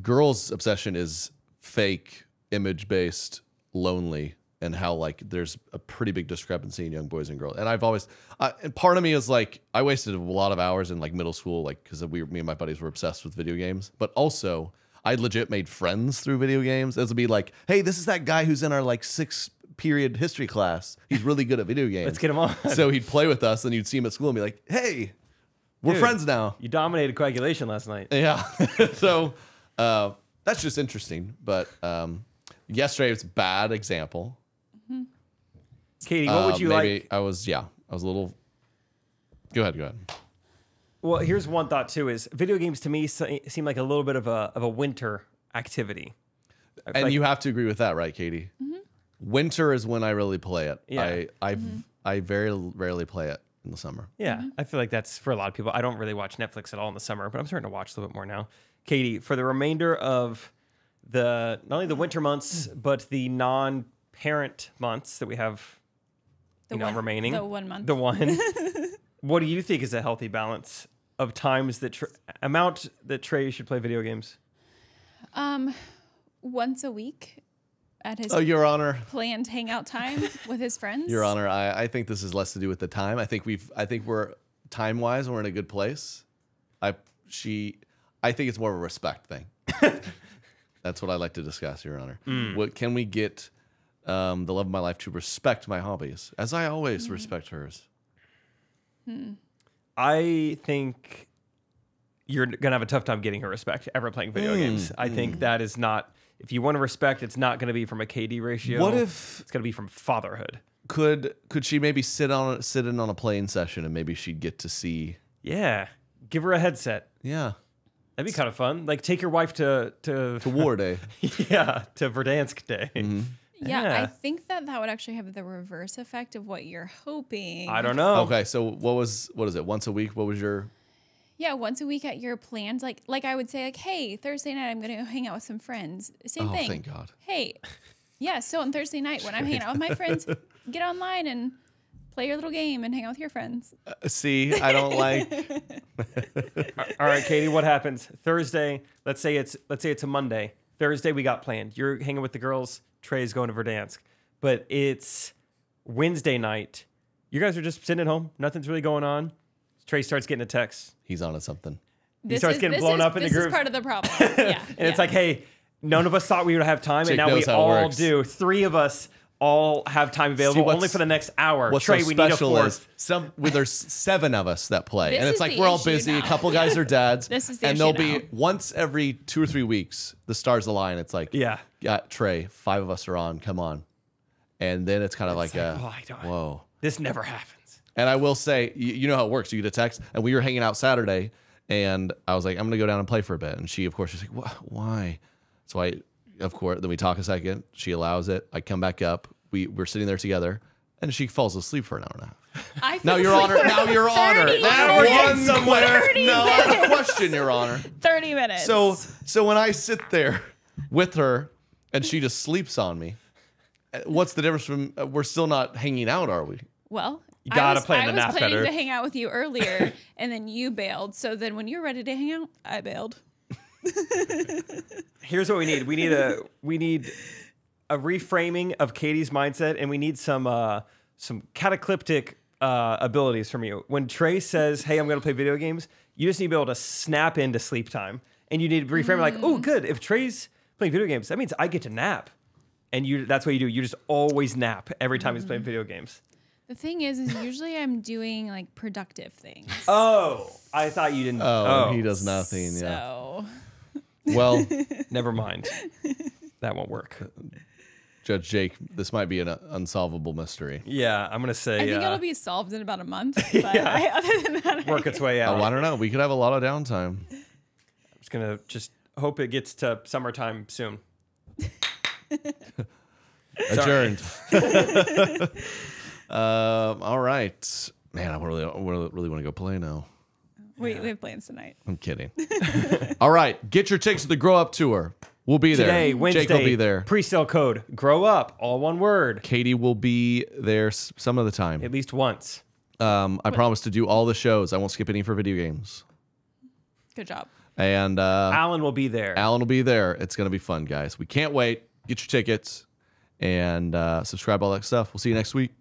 Girls' obsession is fake, image-based, lonely, and how like there's a pretty big discrepancy in young boys and girls. And I've always, and part of me is like, I wasted a lot of hours in like middle school, like because me and my buddies were obsessed with video games. But also, I legit made friends through video games. It would be like, hey, this is that guy who's in our like 6th period history class. He's really good at video games. Let's get him on. So he'd play with us, and you'd see him at school and be like, hey. We're friends now. You dominated coagulation last night. Yeah. So that's just interesting. But yesterday was a bad example. Mm-hmm. Katie, what would you like? I was a little. Go ahead. Well, here's one thought too: is video games to me seem like a little bit of a winter activity. And like, you have to agree with that, right, Katie? Mm-hmm. Winter is when I really play it. Yeah. I very rarely play it in the summer. Yeah, I feel like that's for a lot of people. I don't really watch Netflix at all in the summer, but I'm starting to watch a little bit more now. Katie, for the remainder of not only the winter months, but the non-parent months that we have, remaining. The 1 month. The one. What do you think is a healthy balance of times amount that Trey should play video games? Once a week. At his Your Honor. Planned hangout time with his friends. Your Honor, I think this is less to do with the time. I think we're time-wise, we're in a good place. I think it's more of a respect thing. That's what I like to discuss, Your Honor. What can we get the love of my life to respect my hobbies, as I always respect hers? I think you're gonna have a tough time getting her respect ever playing video games. I think that is not. If you want to respect, it's not going to be from a KD ratio. What if it's going to be from fatherhood? Could she maybe sit in on a playing session and maybe she'd get to see? Yeah, give her a headset. Yeah, that'd be kind of fun. Like take your wife to War Day. Yeah, to Verdansk Day. Mm-hmm. Yeah, I think that would actually have the reverse effect of what you're hoping. I don't know. Okay, so what is it? Once a week? What was your? Yeah, once a week at your plans. Like I would say, like, hey, Thursday night I'm gonna hang out with some friends. Same thing. Thank God. Hey, yeah. So on Thursday night when I'm hanging out with my friends, get online and play your little game and hang out with your friends. See, I don't like. All right, Katie, what happens Thursday? Let's say it's a Monday. Thursday we got planned. You're hanging with the girls. Trey's going to Verdansk, but it's Wednesday night. You guys are just sitting at home. Nothing's really going on. Trey starts getting a text. He's on to something. He starts getting blown up in the group. This is part of the problem. Yeah. And it's like, hey, none of us thought we would have time, and now we all do. 3 of us all have time available only for the next hour. Trey, we need a 4th. There's 7 of us that play, and it's like we're all busy. A couple guys are dads, and there'll be once every 2 or 3 weeks the stars align. It's like, yeah, Trey, 5 of us are on. Come on, and then it's kind of like whoa, this never happens. And I will say, you know how it works. You get a text, and we were hanging out Saturday, and I was like, I'm going to go down and play for a bit. And she, of course, she's like, why? So then we talk a second. She allows it. I come back up. We're sitting there together, and she falls asleep for an hour and a half. Now, Your Honor. Now we're getting somewhere. No, I have a question, Your Honor. 30 minutes. So when I sit there with her, and she just sleeps on me, what's the difference from we're still not hanging out, are we? Well, you gotta play the nap better. I was planning to hang out with you earlier, and then you bailed. So then when you're ready to hang out, I bailed. Here's what we need. We need a reframing of Katie's mindset, and we need some cataclysmic abilities from you. When Trey says, "Hey, I'm going to play video games," you just need to be able to snap into sleep time, and you need to reframe it like, "Oh, good. If Trey's playing video games, that means I get to nap." And that's what you do. You just always nap every time he's playing video games. The thing is usually I'm doing like productive things. Oh, I thought you didn't. Oh, he does nothing. So. Yeah. Well, never mind. That won't work. Judge Jake, this might be an unsolvable mystery. Yeah, I'm gonna say. I think it'll be solved in about a month. But other than that, work its way out. Oh, I don't know. We could have a lot of downtime. I'm just gonna hope it gets to summertime soon. Adjourned. All right, man. I really want to go play now. We have plans tonight. I'm kidding. All right, get your tickets to the Grow Up Tour. We'll be there. Today, Wednesday. Jake will be there. Pre-sale code Grow Up, all one word. Katie will be there some of the time. At least once. I promise to do all the shows. I won't skip any for video games. Good job. And Alan will be there. Alan will be there. It's gonna be fun, guys. We can't wait. Get your tickets and subscribe, all that stuff. We'll see you next week.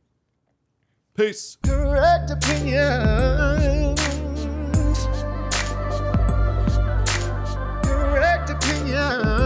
Peace. Correct opinions. Correct opinions.